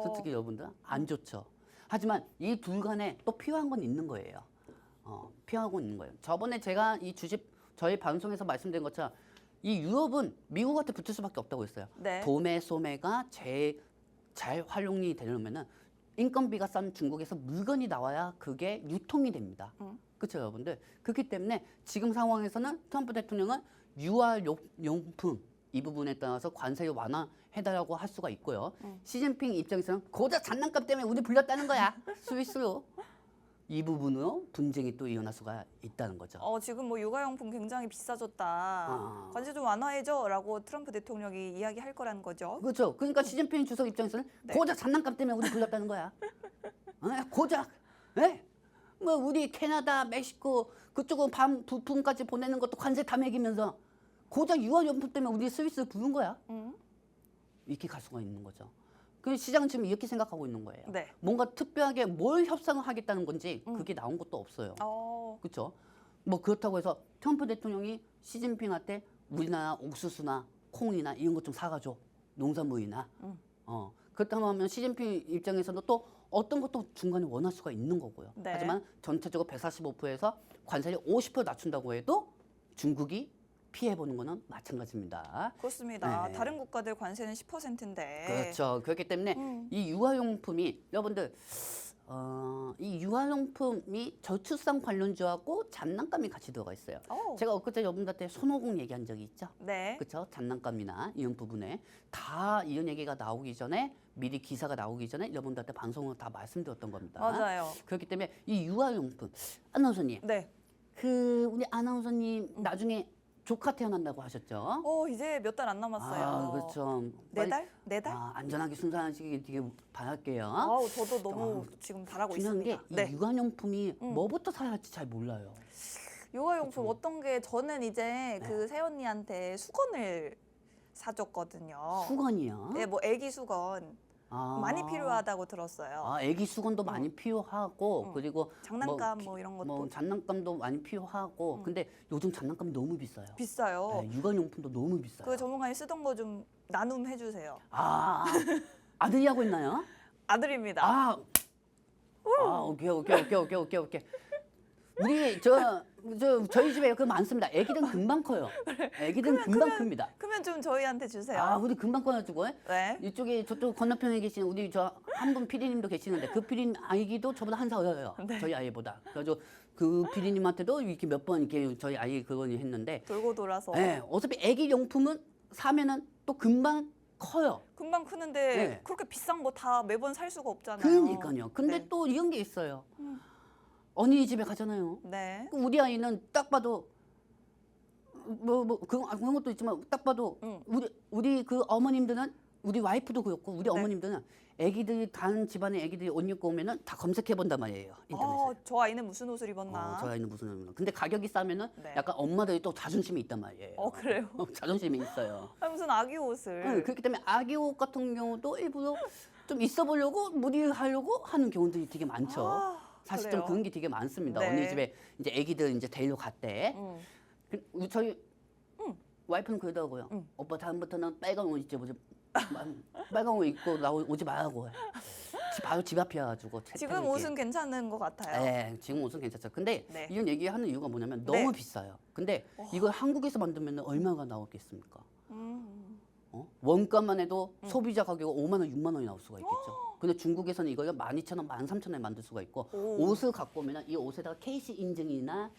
솔직히 여러분들 안 좋죠. 하지만 이 둘 간에 또 필요한 건 있는 거예요. 필요한 건 있는 거예요. 저번에 제가 이 저희 방송에서 말씀드린 것처럼 이 유럽은 미국한테 붙을 수밖에 없다고 했어요. 네. 도매 소매가 잘 활용이 되려면은 인건비가 싼 중국에서 물건이 나와야 그게 유통이 됩니다. 그렇죠, 여러분들. 그렇기 때문에 지금 상황에서는 트럼프 대통령은 유아용품 이 부분에 따라서 관세를 완화해달라고 할 수가 있고요. 시진핑 입장에서는 고작 장난감 때문에 우리 불렸다는 거야. 스위스로. 이 부분으로 분쟁이 또 일어날 수가 있다는 거죠. 지금 뭐 육아용품 굉장히 비싸졌다. 관세 좀 완화해줘라고 트럼프 대통령이 이야기할 거라는 거죠. 그렇죠. 그러니까 시진핑 주석 입장에서는 네. 고작 장난감 때문에 우리 불렀다는 거야. 고작. 예? 뭐 우리 캐나다, 멕시코 그쪽은 밤 부품까지 보내는 것도 관세 다 매기면서 고작 유아용품 때문에 우리 스위스를 부른 거야. 이렇게 갈 수가 있는 거죠. 그 시장은 지금 이렇게 생각하고 있는 거예요. 네. 뭔가 특별하게 뭘 협상을 하겠다는 건지 그게 나온 것도 없어요. 그렇죠? 뭐 그렇다고 해서 트럼프 대통령이 시진핑한테 우리나라 옥수수나 콩이나 이런 것 좀 사가줘. 농산물이나. 그렇다고 하면 시진핑 입장에서는 또 어떤 것도 중간에 원할 수가 있는 거고요. 네. 하지만 전체적으로 145%에서 관세를 50% 낮춘다고 해도 중국이 피해보는 거는 마찬가지입니다. 그렇습니다. 네. 다른 국가들 관세는 10%인데. 그렇죠. 그렇기 때문에 이 유아용품이 여러분들 이 유아용품이 저출산 관련주하고 장난감이 같이 들어가 있어요. 제가 엊그제 여러분들한테 손오공 얘기한 적이 있죠. 네. 그렇죠. 장난감이나 이런 부분에 다 이런 얘기가 나오기 전에 미리 기사가 나오기 전에 여러분들한테 방송으로 다 말씀드렸던 겁니다. 맞아요. 그렇기 때문에 이 유아용품 아나운서님, 네. 우리 아나운서님 나중에 조카 태어난다고 하셨죠? 이제 몇 달 안 남았어요. 그렇죠. 네 달? 네 달? 안전하게 순산하시길 되게 바랄게요. 저도 너무 지금 바라고 중요한 게 있습니다. 이 유아용품이 뭐부터 사야 할지 잘 몰라요. 육아용품 그쵸. 어떤 게 저는 이제 그 새언니한테 수건을 사줬거든요. 수건이요? 네, 뭐 애기 수건 많이 필요하다고 들었어요. 애기 수건도 많이 필요하고 그리고 장난감 뭐 이런 것도 장난감도 많이 필요하고 근데 요즘 장난감이 너무 비싸요. 비싸요. 네, 육아용품도 너무 비싸요. 그 전문가님 쓰던 거 좀 나눔해 주세요. 아들이 하고 있나요? 아들입니다. 오케이. 우리 저희 집에 그 많습니다. 애기들은 금방 커요. 애기들은 금방 큽니다. 그러면 좀 저희한테 주세요. 우리 금방 커가지고 네. 이쪽에 저쪽 건너편에 계신 우리 저 한 분 PD님도 계시는데 그 PD님 아기도 저보다 한 살 어려요. 네. 저희 아이보다. 그래서 그 PD님한테도 이렇게 몇 번 이렇게 저희 아이 그거는 했는데. 돌고 돌아서. 네, 어차피 애기 용품은 사면은 또 금방 커요. 금방 크는데 네. 그렇게 비싼 거 다 매번 살 수가 없잖아요. 그러니까요. 근데 네. 또 이런 게 있어요. 언니 집에 가잖아요. 네. 우리 아이는 딱 봐도 그런 것도 있지만 딱 봐도 우리 그 어머님들은 우리 와이프도 그렇고 우리 어머님들은 애기들이 다른 집안의 애기들이 옷 입고 오면은 다 검색해 본단 말이에요. 인터넷에. 저 아이는 무슨 옷을 입었나? 저 아이는 무슨 옷을 입나. 근데 가격이 싸면은 네. 약간 엄마들이 또 자존심이 있단 말이에요. 그래요? 자존심이 있어요. 무슨 아기 옷을. 그렇기 때문에 아기 옷 같은 경우도 일부러 좀 있어 보려고 무리하려고 하는 경우들이 되게 많죠. 사실 좀 그래요? 그런 게 되게 많습니다. 네. 언니 집에 이제 애기들 이제 데리러 갔대. 저희 와이프는 그러더라고요. 오빠 다음부터는 빨간 옷 입지 빨간 옷 입고 오지 말라고. 바로 집 앞이어가지고. 지금 옷은 괜찮은 것 같아요. 네, 지금 옷은 괜찮죠. 근데 네. 이런 얘기하는 이유가 뭐냐면 네. 너무 비싸요. 근데 이걸 한국에서 만들면 얼마가 나오겠습니까? 원가만 해도 소비자 가격이 5만 원, 6만 원이 나올 수가 있겠죠. 근데 중국에서는 이걸 12,000원, 13,000원에 만들 수가 있고 옷을 갖고 오면 이 옷에다가 KC 인증이나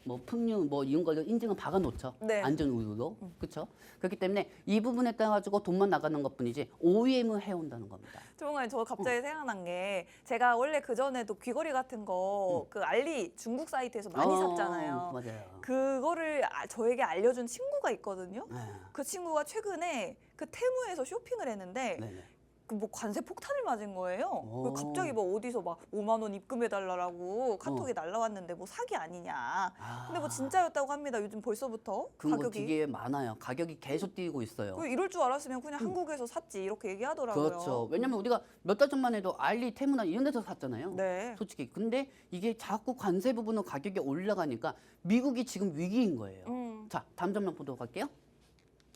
뭐 풍류 뭐 이런 걸 인증을 박아 놓죠. 네. 안전 우유로. 그렇죠? 그렇기 때문에 이 부분에 따라 가지고 돈만 나가는 것뿐이지 OEM을 해 온다는 겁니다. 정말 저 갑자기 생각난 게 제가 원래 그 전에도 귀걸이 같은 거 그 알리 중국 사이트에서 많이 샀잖아요. 맞아요. 그거를 저에게 알려준 친구가 있거든요. 네. 그 친구가 최근에 그 테무에서 쇼핑을 했는데 네네. 그 뭐 관세 폭탄을 맞은 거예요. 오. 갑자기 뭐 어디서 막 5만 원 입금해달라고 카톡이 날라왔는데 뭐 사기 아니냐. 근데 뭐 진짜였다고 합니다. 요즘 벌써부터 그거 가격이. 되게 많아요. 가격이 계속 뛰고 있어요. 이럴 줄 알았으면 그냥 한국에서 샀지 이렇게 얘기하더라고요. 그렇죠. 왜냐면 우리가 몇 달 전만 해도 알리, 테무나 이런 데서 샀잖아요. 네. 솔직히. 근데 이게 자꾸 관세 부분으로 가격이 올라가니까 미국이 지금 위기인 거예요. 자, 다음 장면 보도록 할게요.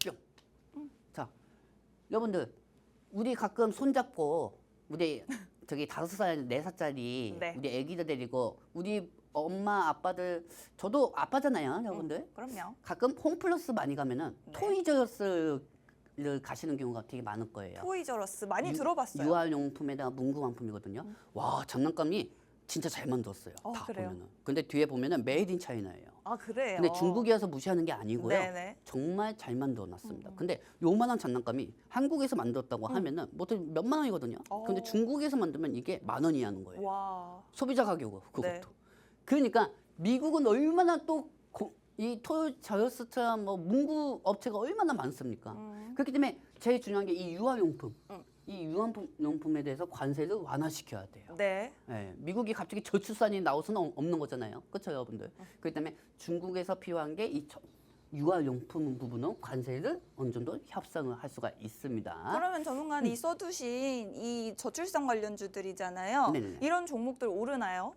뿅. 자, 여러분들 우리 가끔 손잡고 우리 저기 5살, 4살짜리 네. 우리 애기들 데리고 우리 엄마, 아빠들 저도 아빠잖아요, 여러분들. 그럼요. 가끔 홈플러스 많이 가면은 네. 토이저스를 가시는 경우가 되게 많을 거예요. 토이저러스 많이 들어봤어요. 유아용품에다가 문구상품이거든요. 와, 장난감이 진짜 잘 만들었어요. 다 그래요? 보면은. 근데 뒤에 보면은 메이드 인 차이나예요. 아, 그래요? 근데 중국이어서 무시하는 게 아니고요. 네네. 정말 잘 만들어 놨습니다. 근데 요만한 장난감이 한국에서 만들었다고 하면은 보통 몇만 원이거든요. 근데 중국에서 만들면 이게 10,000원이 하는 거예요. 와. 소비자 가격으로 그것도. 네. 그러니까 미국은 얼마나 또 이 토요 저요스트나 뭐 문구 업체가 얼마나 많습니까? 그렇기 때문에 제일 중요한 게 이 유아용품. 이 유아용품에 대해서 관세를 완화시켜야 돼요. 네. 예, 미국이 갑자기 저출산이 나올 수는 없는 거잖아요. 그렇죠, 여러분들? 그렇기 때문에 중국에서 필요한 게 이 유아용품 부분은 관세를 어느 정도 협상을 할 수가 있습니다. 그러면 전문가님 이 써두신 이 저출산 관련주들이잖아요. 네네네. 이런 종목들 오르나요?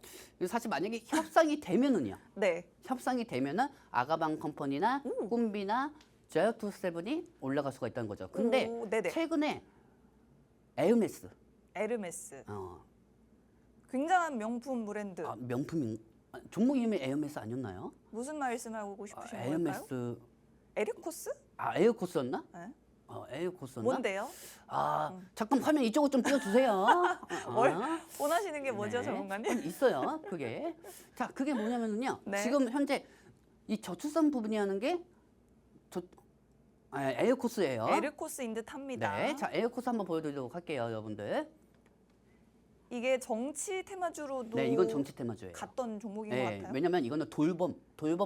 사실 만약에 협상이 되면은요. 네. 협상이 되면은 아가방 컴퍼니나 꿈비나 제어투세븐이 올라갈 수가 있다는 거죠. 근데 오, 네네. 최근에 에르메스, 에르메스. 어, 굉장한 명품 브랜드. 명품인 종목 이름이 에르메스 아니었나요? 무슨 말씀하고 싶으신 걸까요? 에르메스, 에르코스? 에어코스였나? 네. 에어코스였나? 뭔데요? 잠깐 화면 이쪽으로 좀 띄워주세요. 원하시는 게 뭐죠, 네. 전문가님? 있어요, 그게. 자, 그게 뭐냐면요. 네. 지금 현재 이 저출산 부분이 하는 게 에어코스예요. 에르코스인 듯합니다. 네, 자 에어코스 한번 보여드리도록 할게요, 여러분들. 이게 정치 테마주로도 네, 이건 정치 테마주예요. 갔던 종목인 것 네, 같아요. 왜냐면 이거는 돌봄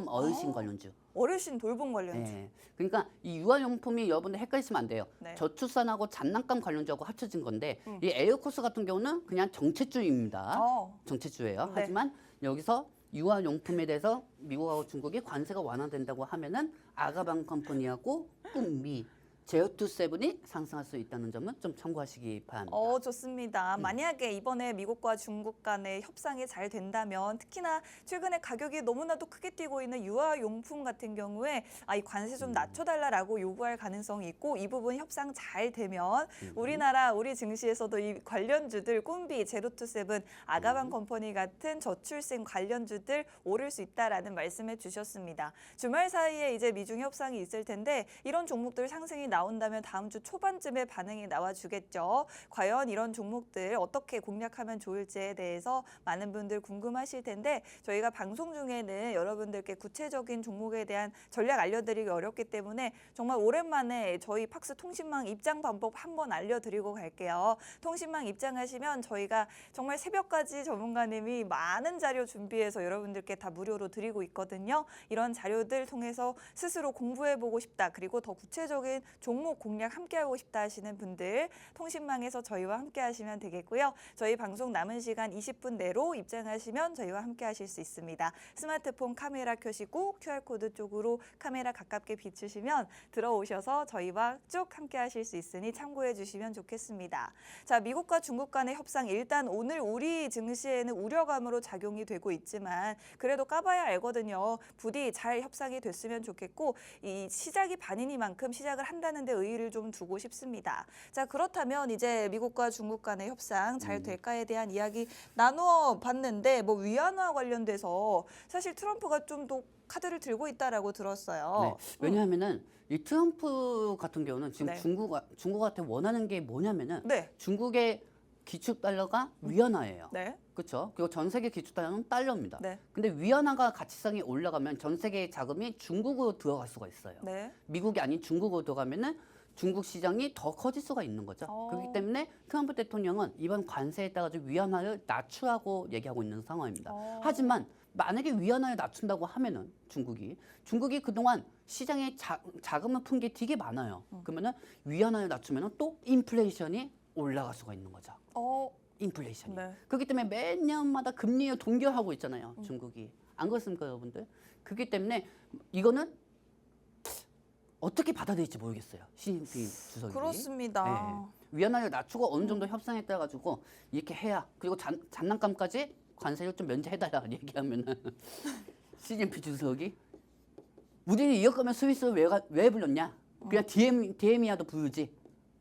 어르신 관련주. 어르신 돌봄 관련주. 네, 그러니까 이 유아용품이 여러분들 헷갈리시면 안 돼요. 네. 저출산하고 장난감 관련주하고 합쳐진 건데 이 에어코스 같은 경우는 그냥 정체주입니다. 정체주예요. 네. 하지만 여기서 유아용품에 대해서 미국하고 중국이 관세가 완화된다고 하면은 아가방 컴퍼니하고 꿈미 제어투세븐이 상승할 수 있다는 점은 좀 참고하시기 바랍니다. 좋습니다. 만약에 이번에 미국과 중국 간의 협상이 잘 된다면 특히나 최근에 가격이 너무나도 크게 뛰고 있는 유아용품 같은 경우에 이 관세 좀 낮춰달라라고 요구할 가능성이 있고 이 부분 협상 잘 되면 우리 증시에서도 이 관련주들 꿈비, 제로투세븐, 아가방 컴퍼니 같은 저출생 관련주들 오를 수 있다라는 말씀해 주셨습니다. 주말 사이에 이제 미중 협상이 있을 텐데 이런 종목들 상승이 나온다면 다음 주 초반쯤에 반응이 나와주겠죠. 과연 이런 종목들 어떻게 공략하면 좋을지에 대해서 많은 분들 궁금하실 텐데 저희가 방송 중에는 여러분들께 구체적인 종목에 대한 전략 알려드리기 어렵기 때문에 정말 오랜만에 저희 팍스 통신망 입장 방법 한번 알려드리고 갈게요. 통신망 입장하시면 저희가 정말 새벽까지 전문가님이 많은 자료 준비해서 여러분들께 다 무료로 드리고 있거든요. 이런 자료들 통해서 스스로 공부해보고 싶다. 그리고 더 구체적인 종목 공략 함께하고 싶다 하시는 분들 통신망에서 저희와 함께 하시면 되겠고요. 저희 방송 남은 시간 20분 내로 입장하시면 저희와 함께 하실 수 있습니다. 스마트폰 카메라 켜시고 QR코드 쪽으로 카메라 가깝게 비추시면 들어오셔서 저희와 쭉 함께 하실 수 있으니 참고해 주시면 좋겠습니다. 자, 미국과 중국 간의 협상 일단 오늘 우리 증시에는 우려감으로 작용이 되고 있지만 그래도 까봐야 알거든요. 부디 잘 협상이 됐으면 좋겠고 이 시작이 반이니만큼 시작을 한다는 데 의의를 좀 두고 싶습니다. 자, 그렇다면 이제 미국과 중국 간의 협상 잘 될까에 대한 이야기 나누어 봤는데 뭐 위안화 관련돼서 사실 트럼프가 좀 더 카드를 들고 있다라고 들었어요. 네, 왜냐하면은 이 트럼프 같은 경우는 지금 네. 중국한테 원하는 게 뭐냐면은 네. 중국의 기축 달러가 위안화예요. 네. 그렇죠? 그리고 전 세계 기축 달러는 달러입니다. 네. 근데 위안화가 가치상이 올라가면 전 세계의 자금이 중국으로 들어갈 수가 있어요. 네. 미국이 아닌 중국으로 들어가면은 중국 시장이 더 커질 수가 있는 거죠. 그렇기 때문에 트럼프 대통령은 이번 관세에 따라 위안화를 낮추라고 얘기하고 있는 상황입니다. 하지만 만약에 위안화를 낮춘다고 하면은 중국이 그동안 시장에 자금을 푼 게 되게 많아요. 그러면은 위안화를 낮추면은 또 인플레이션이 올라갈 수가 있는 거죠. 인플레이션이. 네. 그렇기 때문에 매년마다 금리를 동결하고 있잖아요. 중국이. 안 그렇습니까, 여러분들? 그렇기 때문에 이거는 어떻게 받아들일지 모르겠어요. 시진핑 주석이. 그렇습니다. 네. 위안화를 낮추고 어느 정도 협상에 따라 가지고 이렇게 해야 그리고 장난감까지 관세를 좀 면제해달라 얘기하면은 시진핑 주석이 우리는 이럴 거면 스위스를 왜 불렀냐? 그냥 DM이라도 부르지.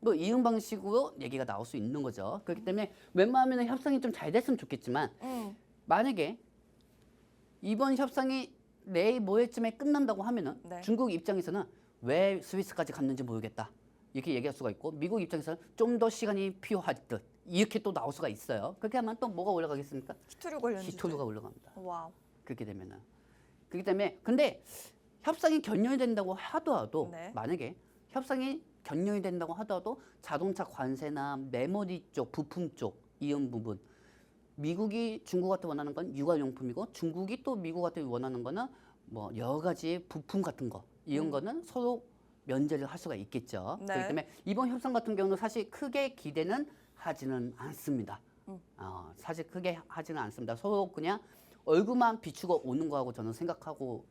뭐 이런 방식으로 얘기가 나올 수 있는 거죠. 그렇기 때문에 웬만하면 협상이 좀 잘 됐으면 좋겠지만 만약에 이번 협상이 내일 모레쯤에 끝난다고 하면은 네. 중국 입장에서는 왜 스위스까지 갔는지 모르겠다. 이렇게 얘기할 수가 있고 미국 입장에서는 좀 더 시간이 필요할 듯 이렇게 또 나올 수가 있어요. 그렇게 하면 또 뭐가 올라가겠습니까? 히토류 관련주. 히토류가 올라갑니다. 와우. 그렇게 되면은 그렇기 때문에 근데 협상이 견렬이 된다고 하더라도 네. 만약에 협상이 견렬이 된다고 하더라도 자동차 관세나 메모리 쪽, 부품 쪽 이런 부분 미국이 중국한테 원하는 건 육아용품이고 중국이 또 미국한테 원하는 거는 뭐 여러 가지 부품 같은 거 이런 거는 서로 면제를 할 수가 있겠죠. 네. 그렇기 때문에 이번 협상 같은 경우는 사실 크게 기대는 하지는 않습니다. 사실 크게 하지는 않습니다. 서로 그냥 얼굴만 비추고 오는 거하고 저는 생각하고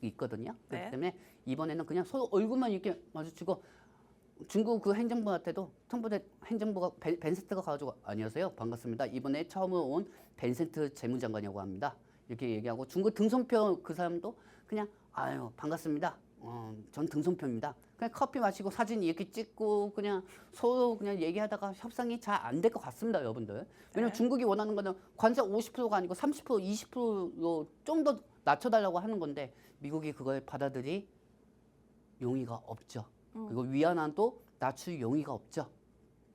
있거든요. 그렇기 네. 때문에 이번에는 그냥 서로 얼굴만 이렇게 마주치고 중국 그 행정부한테도 트럼프 행정부가 벤센트가 가지고 아니었어요. 반갑습니다. 이번에 처음으로 온 벤센트 재무장관이라고 합니다. 이렇게 얘기하고 중국 등선표 그 사람도 그냥 아유 반갑습니다. 전 등선표입니다. 그냥 커피 마시고 사진 이렇게 찍고 그냥 서로 그냥 얘기하다가 협상이 잘 안 될 것 같습니다, 여러분들. 왜냐면 네. 중국이 원하는 거는 관세 50%가 아니고 30%, 20%로 좀 더 낮춰달라고 하는 건데 미국이 그걸 받아들일 용의가 없죠. 그리고 위안화도 낮출 용의가 없죠.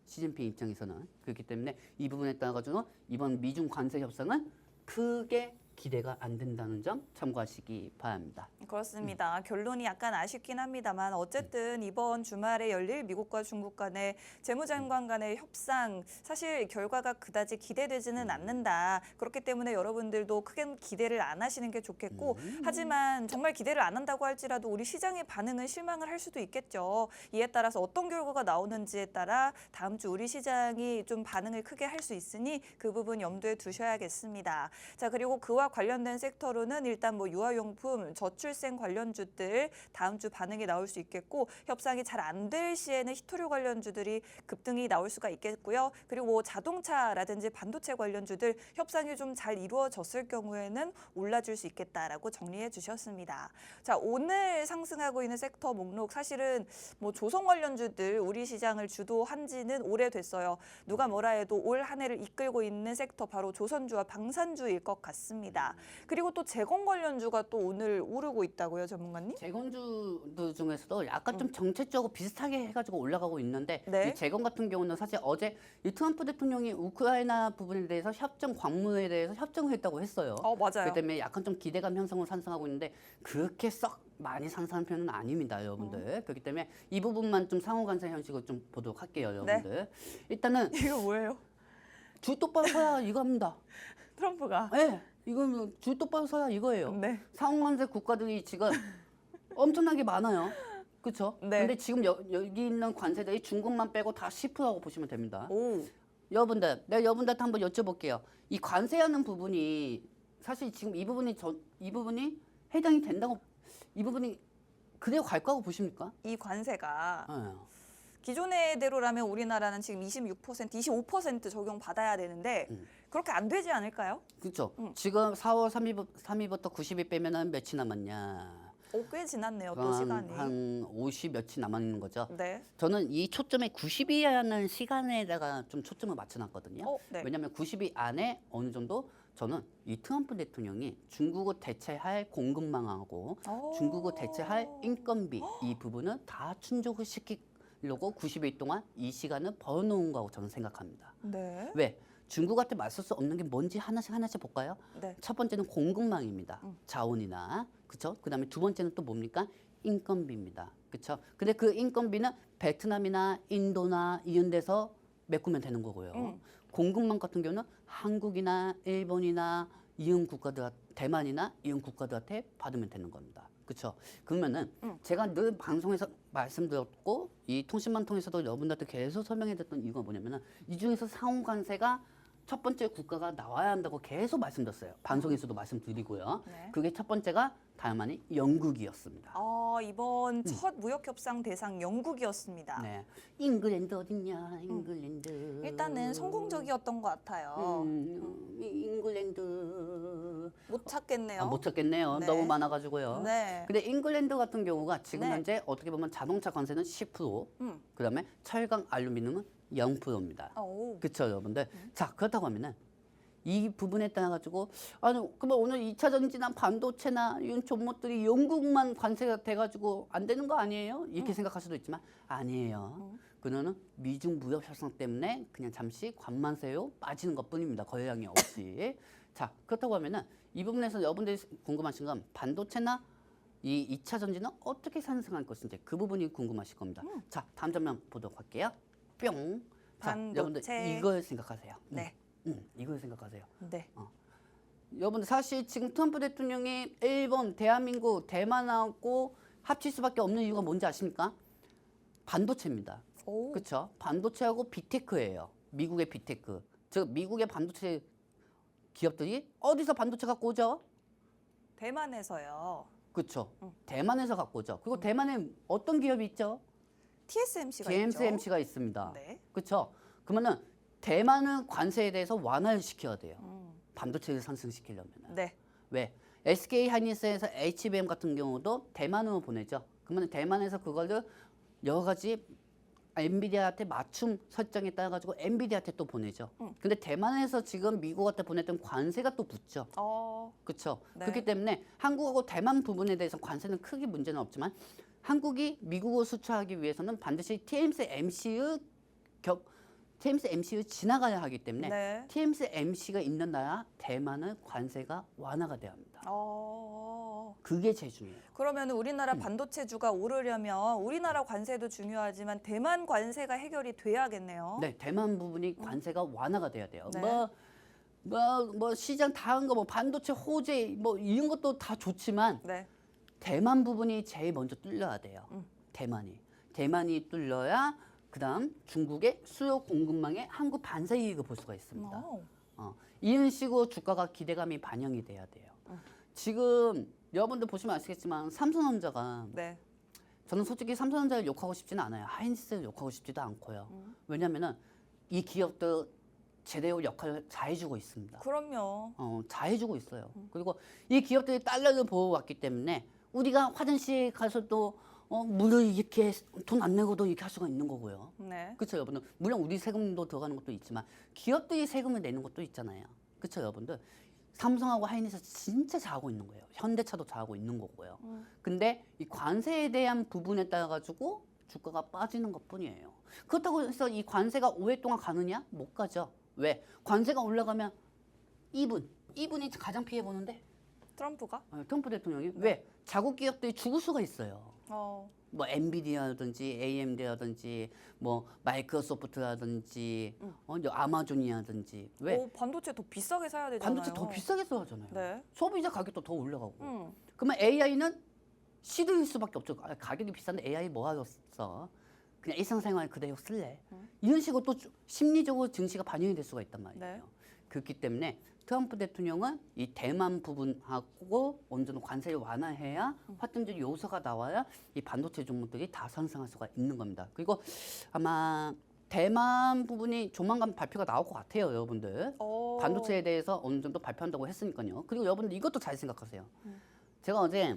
시진핑 입장에서는. 그렇기 때문에 이 부분에 따라 가지고는 이번 미중 관세 협상은 크게 기대가 안 된다는 점 참고하시기 바랍니다. 그렇습니다. 결론이 약간 아쉽긴 합니다만 어쨌든 이번 주말에 열릴 미국과 중국 간의 재무장관 간의 협상 사실 결과가 그다지 기대되지는 않는다. 그렇기 때문에 여러분들도 크게 기대를 안 하시는 게 좋겠고 하지만 정말 기대를 안 한다고 할지라도 우리 시장의 반응은 실망을 할 수도 있겠죠. 이에 따라서 어떤 결과가 나오는지에 따라 다음 주 우리 시장이 좀 반응을 크게 할 수 있으니 그 부분 염두에 두셔야겠습니다. 자, 그리고 그와 관련된 섹터로는 일단 뭐 유아용품, 저출생 관련주들 다음 주 반응이 나올 수 있겠고 협상이 잘 안 될 시에는 히토류 관련주들이 급등이 나올 수가 있겠고요. 그리고 뭐 자동차라든지 반도체 관련주들 협상이 좀 잘 이루어졌을 경우에는 올라줄 수 있겠다라고 정리해 주셨습니다. 자, 오늘 상승하고 있는 섹터 목록 사실은 뭐 조선 관련주들 우리 시장을 주도한 지는 오래됐어요. 누가 뭐라 해도 올 한 해를 이끌고 있는 섹터 바로 조선주와 방산주일 것 같습니다. 그리고 또 재건 관련주가 또 오늘 오르고 있다고요, 전문가님? 재건주들 중에서도 약간 좀 정책적으로 비슷하게 해가지고 올라가고 있는데 네. 이 재건 같은 경우는 사실 어제 이 트럼프 대통령이 우크라이나 부분에 대해서 협정 광문에 대해서 협정을 했다고 했어요. 맞아요. 그렇기 때문에 약간 좀 기대감 형성을 산성하고 있는데 그렇게 썩 많이 상승한 편은 아닙니다, 여러분들. 그렇기 때문에 이 부분만 좀 상호간세 현식을 좀 보도록 할게요, 여러분들. 일단은 이거 뭐예요? 줄 똑바로 서야 이겁니다. 트럼프가. 네, 이건 줄 똑바로 서야 이거예요. 네. 상호간세 국가들이 지금 엄청나게 많아요. 그렇죠? 네. 근데 지금 여기 있는 관세들이 중국만 빼고 다 10%라고 보시면 됩니다. 오. 여러분들, 내가 여러분들한테 한번 여쭤볼게요. 이 관세하는 부분이 사실 지금 이 부분이 해당이 된다고 이 부분이 그대로 갈 거라고 보십니까? 이 관세가 네. 기존의 대로라면 우리나라는 지금 26%, 25% 적용받아야 되는데 그렇게 안 되지 않을까요? 그렇죠. 지금 4월 3일부터 90일 빼면은 며칠 남았냐? 꽤 지났네요, 또 시간이. 한 50 며칠 남았는 거죠. 네. 저는 이 초점에 90일이라는 시간에다가 좀 초점을 맞춰놨거든요. 네. 왜냐하면 90일 안에 어느 정도 저는 이 트럼프 대통령이 중국을 대체할 공급망하고 중국을 대체할 인건비 이 부분은 다 충족을 시키려고 90일 동안 이 시간을 벌어놓은 거라고 저는 생각합니다. 네. 왜? 중국한테 맞설 수 없는 게 뭔지 하나씩 볼까요? 네. 첫 번째는 공급망입니다. 자원이나 그렇죠. 그다음에 두 번째는 또 뭡니까? 인건비입니다. 그렇죠. 근데 그 인건비는 베트남이나 인도나 이런 데서 메꾸면 되는 거고요. 공급망 같은 경우는 한국이나 일본이나 이런 국가들, 대만이나 이런 국가들한테 받으면 되는 겁니다. 그렇죠. 그러면은 제가 늘 방송에서 말씀드렸고 이 통신망 통해서도 여러분들한테 계속 설명해드렸던 이유가 뭐냐면은 이 중에서 상호 관세가 첫 번째 국가가 나와야 한다고 계속 말씀드렸어요. 방송에서도 말씀드리고요. 네. 그게 첫 번째가 다름 아닌 영국이었습니다. 이번 첫 무역협상 대상 영국이었습니다. 네, 잉글랜드 어딨냐, 잉글랜드. 일단은 성공적이었던 것 같아요. 잉글랜드. 못 찾겠네요. 못 찾겠네요. 네. 너무 많아가지고요. 네. 근데 잉글랜드 같은 경우가 지금 네. 현재 어떻게 보면 자동차 관세는 10%, 그다음에 철강, 알루미늄은 0%입니다. 오. 그렇죠, 여러분들. 자, 그렇다고 하면은 이 부분에 따라 가지고 아니 그러면 오늘 2차 전지나 반도체나 이런 종목들이 영국만 관세가 돼가지고 안 되는 거 아니에요? 이렇게 생각할 수도 있지만 아니에요. 그거는 미중 무역 협상 때문에 그냥 잠시 관만세요 빠지는 것뿐입니다. 거래량이 없이. 자, 그렇다고 하면은 이 부분에서 여러분들이 궁금하신 건 반도체나 이 2차 전지는 어떻게 상승할 것인지 그 부분이 궁금하실 겁니다. 자, 다음 장면 보도록 할게요. 뿅. 자, 반도체. 여러분들 이걸 생각하세요. 네. 이걸 생각하세요. 네. 여러분들 사실 지금 트럼프 대통령이 일본, 대한민국, 대만하고 합칠 수밖에 없는 이유가 뭔지 아십니까? 반도체입니다. 오. 그렇죠? 반도체하고 빅테크예요. 미국의 빅테크. 즉 미국의 반도체 기업들이 어디서 반도체 갖고 오죠? 대만에서요. 그렇죠. 대만에서 갖고 오죠. 그리고 대만에 어떤 기업이 있죠? TSMC가 있죠. TSMC가 있습니다. 네. 그렇죠. 그러면은 대만은 관세에 대해서 완화를 시켜야 돼요. 반도체를 상승시키려면. 네. 왜? SK 하이닉스에서 HBM 같은 경우도 대만으로 보내죠. 그러면 대만에서 그거를 여러 가지 엔비디아한테 맞춤 설정에 따라 가지고 엔비디아한테 또 보내죠. 근데 대만에서 지금 미국한테 보냈던 관세가 또 붙죠. 그렇죠. 네. 그렇기 때문에 한국하고 대만 부분에 대해서 관세는 크게 문제는 없지만 한국이 미국으로 수출하기 위해서는 반드시 TSMC를 지나가야 하기 때문에 네. TSMC가 있는 나라 대만은 관세가 완화가 돼야 합니다. 그게 제일 중요해요. 그러면 우리나라 반도체주가 오르려면 우리나라 관세도 중요하지만 대만 관세가 해결이 돼야겠네요. 네, 대만 부분이 관세가 완화가 돼야 돼요. 네. 뭐 시장 다른 거 뭐 반도체 호재 뭐 이런 것도 다 좋지만 네. 대만 부분이 제일 먼저 뚫려야 돼요. 대만이 뚫려야 그다음 중국의 수요 공급망에 한국 반사 이익을 볼 수가 있습니다. 이런 식으로 주가가 기대감이 반영이 돼야 돼요. 지금 여러분들 보시면 아시겠지만 삼성전자가 네. 저는 솔직히 삼성전자를 욕하고 싶지는 않아요. 하이닉스를 욕하고 싶지도 않고요. 왜냐하면은 이 기업도 제대로 역할을 잘해주고 있습니다. 그럼요. 잘해주고 있어요. 그리고 이 기업들이 달러를 보호왔기 때문에 우리가 화장실 가서도 물을 이렇게 돈 안 내고도 이렇게 할 수가 있는 거고요. 네. 그렇죠, 여러분들. 물론 우리 세금도 들어가는 것도 있지만 기업들이 세금을 내는 것도 있잖아요. 그렇죠, 여러분들. 삼성하고 하이닉스 진짜 잘하고 있는 거예요. 현대차도 잘하고 있는 거고요. 근데 이 관세에 대한 부분에 따라 가지고 주가가 빠지는 것뿐이에요. 그렇다고 해서 이 관세가 오랫동안 가느냐? 못 가죠. 왜? 관세가 올라가면 이분이 가장 피해 보는데 트럼프가? 트럼프 대통령이 왜? 자국 기업들이 죽을 수가 있어요. 뭐 엔비디아라든지 AMD라든지 뭐 마이크로소프트라든지 아마존이라든지 왜? 반도체 더 비싸게 사야 되잖아요. 반도체 더 비싸게 써야잖아요. 네. 소비자 가격도 더 올라가고. 그러면 AI는 시드릴 수밖에 없죠. 가격이 비싼데 AI 뭐 하겠어? 그냥 일상생활 그대로 쓸래. 이런 식으로 또 심리적으로 증시가 반영이 될 수가 있단 말이에요. 네. 그렇기 때문에 트럼프 대통령은 이 대만 부분하고 어느 정도 관세를 완화해야 화천적 요소가 나와야 이 반도체 종목들이 다 상승할 수가 있는 겁니다. 그리고 아마 대만 부분이 조만간 발표가 나올 것 같아요, 여러분들. 반도체에 대해서 어느 정도 발표한다고 했으니까요. 그리고 여러분들 이것도 잘 생각하세요. 제가 어제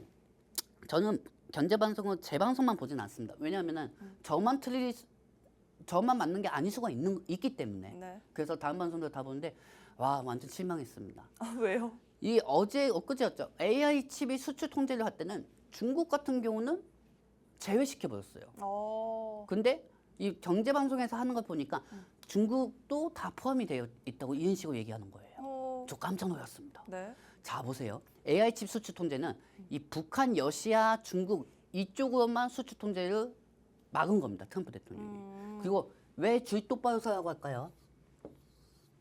저는 견제 방송은 제 방송만 보진 않습니다. 왜냐하면은 저만 맞는 게 아닐 수가 있기 때문에. 네. 그래서 다른 방송들 다 보는데 와 완전 실망했습니다. 왜요? 이 엊그제였죠. AI 칩이 수출 통제를 할 때는 중국 같은 경우는 제외시켜 버렸어요. 근데 이 경제 방송에서 하는 걸 보니까 중국도 다 포함이 되어 있다고 이런 식으로 얘기하는 거예요. 저 깜짝 놀랐습니다. 네. 자 보세요. AI 칩 수출 통제는 이 북한, 러시아, 중국 이쪽으로만 수출 통제를 막은 겁니다. 트럼프 대통령이. 그리고 왜 주의 똑바로 서라고 할까요?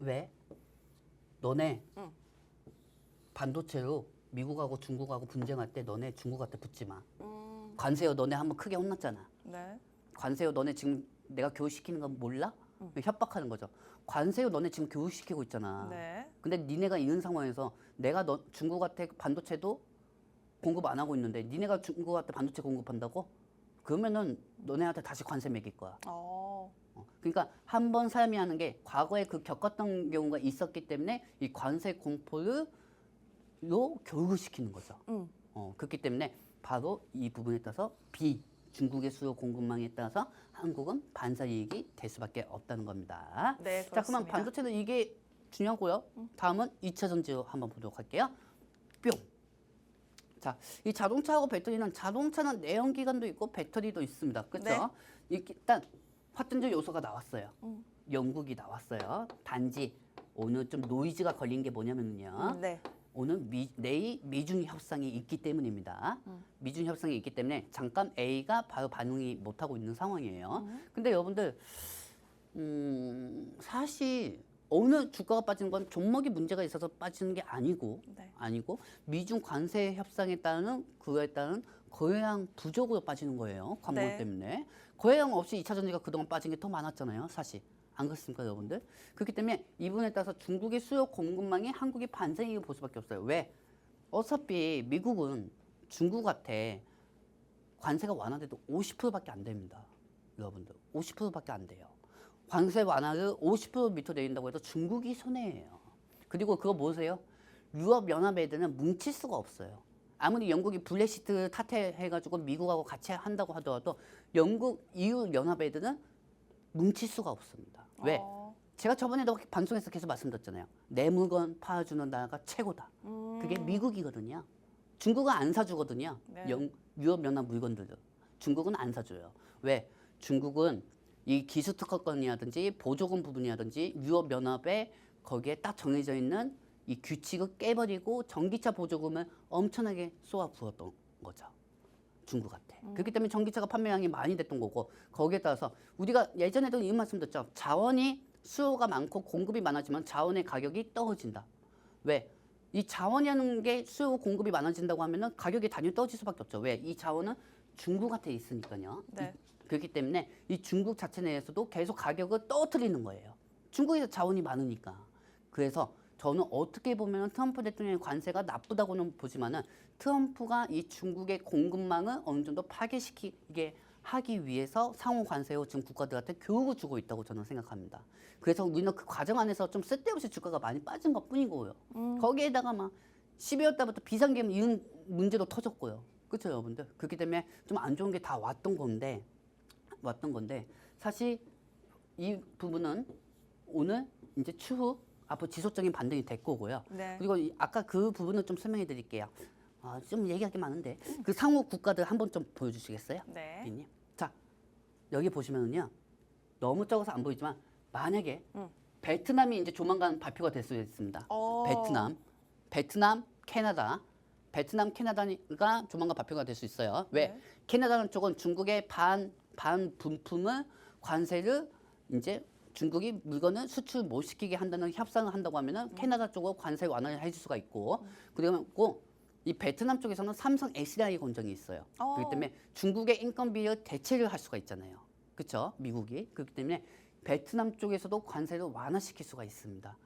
왜? 너네 반도체로 미국하고 중국하고 분쟁할 때 너네 중국한테 붙지 마. 관세요 너네 한번 크게 혼났잖아. 네. 관세요 너네 지금 내가 교육시키는 건 몰라? 협박하는 거죠. 관세요 너네 지금 교육시키고 있잖아. 네. 근데 니네가 이런 상황에서 내가 중국한테 반도체도 공급 안 하고 있는데 니네가 중국한테 반도체 공급한다고? 그러면은 너네한테 다시 관세 매길 거야. 그러니까 한 번 사람이 하는 게 과거에 그 겪었던 경우가 있었기 때문에 이 관세 공포로 교육을 시키는 거죠. 그렇기 때문에 바로 이 부분에 따라서 중국의 수요 공급망에 따라서 한국은 반사 이익이 될 수밖에 없다는 겁니다. 네, 그렇습니다. 자, 그러면 반도체는 이게 중요하고요. 다음은 2차 전지로 한번 보도록 할게요. 뿅. 자, 이 자동차하고 배터리는 자동차는 내연기관도 있고 배터리도 있습니다. 그렇죠? 네. 일단 화천적 요소가 나왔어요. 영국이 나왔어요. 단지 오늘 좀 노이즈가 걸린 게 뭐냐면요. 네. 오늘 내일 미중 협상이 있기 때문입니다. 미중 협상이 있기 때문에 잠깐 A가 바로 반응이 못하고 있는 상황이에요. 근데 여러분들 사실 어느 주가가 빠지는 건 종목이 문제가 있어서 빠지는 게 아니고 네. 미중 관세 협상에 따른 그에 따른 거래량 부족으로 빠지는 거예요. 관광 네. 때문에. 거래량 없이 2차 전지가 그동안 빠진 게 더 많았잖아요. 사실. 안 그렇습니까, 여러분들? 그렇기 때문에 이 부분에 따라서 중국의 수요 공급망이 한국이 반생이를 볼 수밖에 없어요. 왜? 어차피 미국은 중국한테 관세가 완화돼도 50%밖에 안 됩니다. 여러분들. 50%밖에 안 돼요. 관세 완화를 50% 밑으로 내린다고 해도 중국이 손해예요. 그리고 그거 보세요. 유럽 연합 애들은 뭉칠 수가 없어요. 아무리 영국이 브렉시트 탓해가지고 미국하고 같이 한다고 하더라도 영국 EU 연합 애들은 뭉칠 수가 없습니다. 왜? 제가 저번에도 방송에서 계속 말씀드렸잖아요. 내 물건 팔아주는 나라가 최고다. 그게 미국이거든요. 중국은 안 사주거든요. 네. 유럽 연합 물건들도. 중국은 안 사줘요. 왜? 중국은 이 기술 특허권이라든지 보조금 부분이라든지 유럽 연합에 거기에 딱 정해져 있는 이 규칙을 깨버리고 전기차 보조금을 엄청나게 쏘아 부었던 거죠. 중국한테. 그렇기 때문에 전기차가 판매량이 많이 됐던 거고 거기에 따라서 우리가 예전에도 이 말씀드렸죠. 자원이 수요가 많고 공급이 많아지면 자원의 가격이 떨어진다. 왜? 이 자원이라는 게 수요 공급이 많아진다고 하면은 가격이 단연히 떨어질 수밖에 없죠. 왜? 이 자원은 중국한테 있으니까요. 네. 그렇기 때문에 이 중국 자체 내에서도 계속 가격을 떨어뜨리는 거예요. 중국에서 자원이 많으니까. 그래서 저는 어떻게 보면 트럼프 대통령의 관세가 나쁘다고는 보지만은 트럼프가 이 중국의 공급망을 어느 정도 파괴시키게 하기 위해서 상호 관세로 지금 국가들한테 교육을 주고 있다고 저는 생각합니다. 그래서 우리는 그 과정 안에서 좀 쓸데없이 주가가 많이 빠진 것 뿐이고요. 거기에다가 막 12월 달부터 비상계엄 이런 문제도 터졌고요. 그렇죠, 여러분들? 그렇기 때문에 좀 안 좋은 게 다 왔던 건데 사실 이 부분은 오늘 이제 추후 앞으로 지속적인 반등이 될 거고요. 네. 그리고 아까 그 부분을 좀 설명해 드릴게요. 좀 얘기할 게 많은데 그 상호 국가들 한번 좀 보여주시겠어요? 네. 비님? 자, 여기 보시면은요. 너무 적어서 안 보이지만 만약에 베트남이 이제 조만간 발표가 될 수 있습니다. 베트남, 캐나다가 조만간 발표가 될 수 있어요. 왜? 네. 캐나다 쪽은 중국의 반 분품을 관세를 이제 중국이 물건을 수출 못 시키게 한다는 협상을 한다고 하면은 캐나다 쪽으로 관세 완화를 해줄 수가 있고 그리고 이 베트남 쪽에서는 삼성 SDI 공정이 있어요. 그렇기 때문에 중국의 인건비를 대체를 할 수가 있잖아요. 그렇죠? 미국이. 그렇기 때문에 베트남 쪽에서도 관세를 완화시킬 수가 있습니다.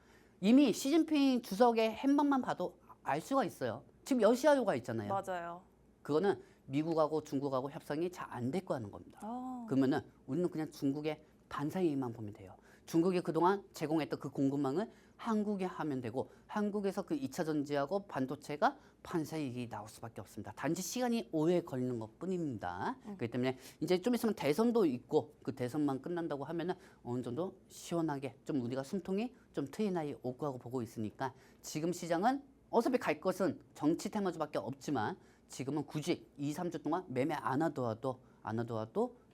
이미 시진핑 주석의 행방만 봐도 알 수가 있어요. 지금 러시아요가 있잖아요. 맞아요. 그거는 미국하고 중국하고 협상이 잘 안 될 거라는 겁니다. 그러면은 우리는 그냥 중국의 반사이익만 보면 돼요. 중국이 그동안 제공했던 그 공급망을 한국에 하면 되고 한국에서 그 2차 전지하고 반도체가 반사이익이 나올 수밖에 없습니다. 단지 시간이 오래 걸리는 것뿐입니다. 그렇기 때문에 이제 좀 있으면 대선도 있고 그 대선만 끝난다고 하면은 어느 정도 시원하게 좀 우리가 숨통이 좀 트인 나이 올 거라고 보고 있으니까 지금 시장은 어차피 갈 것은 정치 테마주밖에 없지만 지금은 굳이 2, 3주 동안 매매 안 하더라도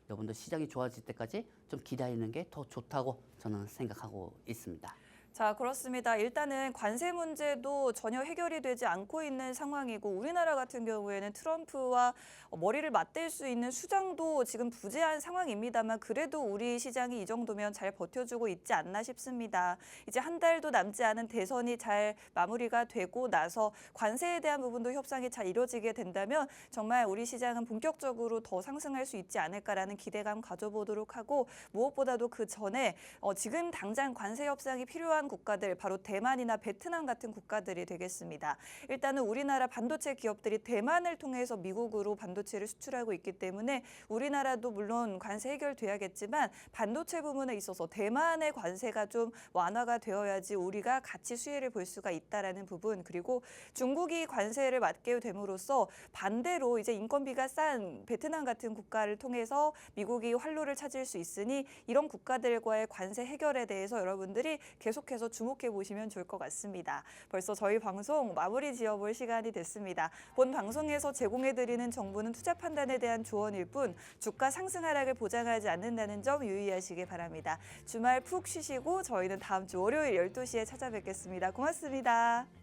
여러분들 시장이 좋아질 때까지 좀 기다리는 게 더 좋다고 저는 생각하고 있습니다. 자, 그렇습니다. 일단은 관세 문제도 전혀 해결이 되지 않고 있는 상황이고 우리나라 같은 경우에는 트럼프와 머리를 맞댈 수 있는 수장도 지금 부재한 상황입니다만 그래도 우리 시장이 이 정도면 잘 버텨주고 있지 않나 싶습니다. 이제 한 달도 남지 않은 대선이 잘 마무리가 되고 나서 관세에 대한 부분도 협상이 잘 이루어지게 된다면 정말 우리 시장은 본격적으로 더 상승할 수 있지 않을까라는 기대감 가져보도록 하고 무엇보다도 그 전에 지금 당장 관세 협상이 필요한 국가들 바로 대만이나 베트남 같은 국가들이 되겠습니다. 일단은 우리나라 반도체 기업들이 대만을 통해서 미국으로 반도체를 수출하고 있기 때문에 우리나라도 물론 관세 해결돼야겠지만 반도체 부분에 있어서 대만의 관세가 좀 완화가 되어야지 우리가 같이 수혜를 볼 수가 있다라는 부분 그리고 중국이 관세를 맞게 됨으로써 반대로 이제 인건비가 싼 베트남 같은 국가를 통해서 미국이 활로를 찾을 수 있으니 이런 국가들과의 관세 해결에 대해서 여러분들이 계속해서 계속해서 주목해 보시면 좋을 것 같습니다. 벌써 저희 방송 마무리 지어볼 시간이 됐습니다. 본 방송에서 제공해드리는 정보는 투자 판단에 대한 조언일 뿐 주가 상승 하락을 보장하지 않는다는 점 유의하시기 바랍니다. 주말 푹 쉬시고 저희는 다음 주 월요일 12시에 찾아뵙겠습니다. 고맙습니다.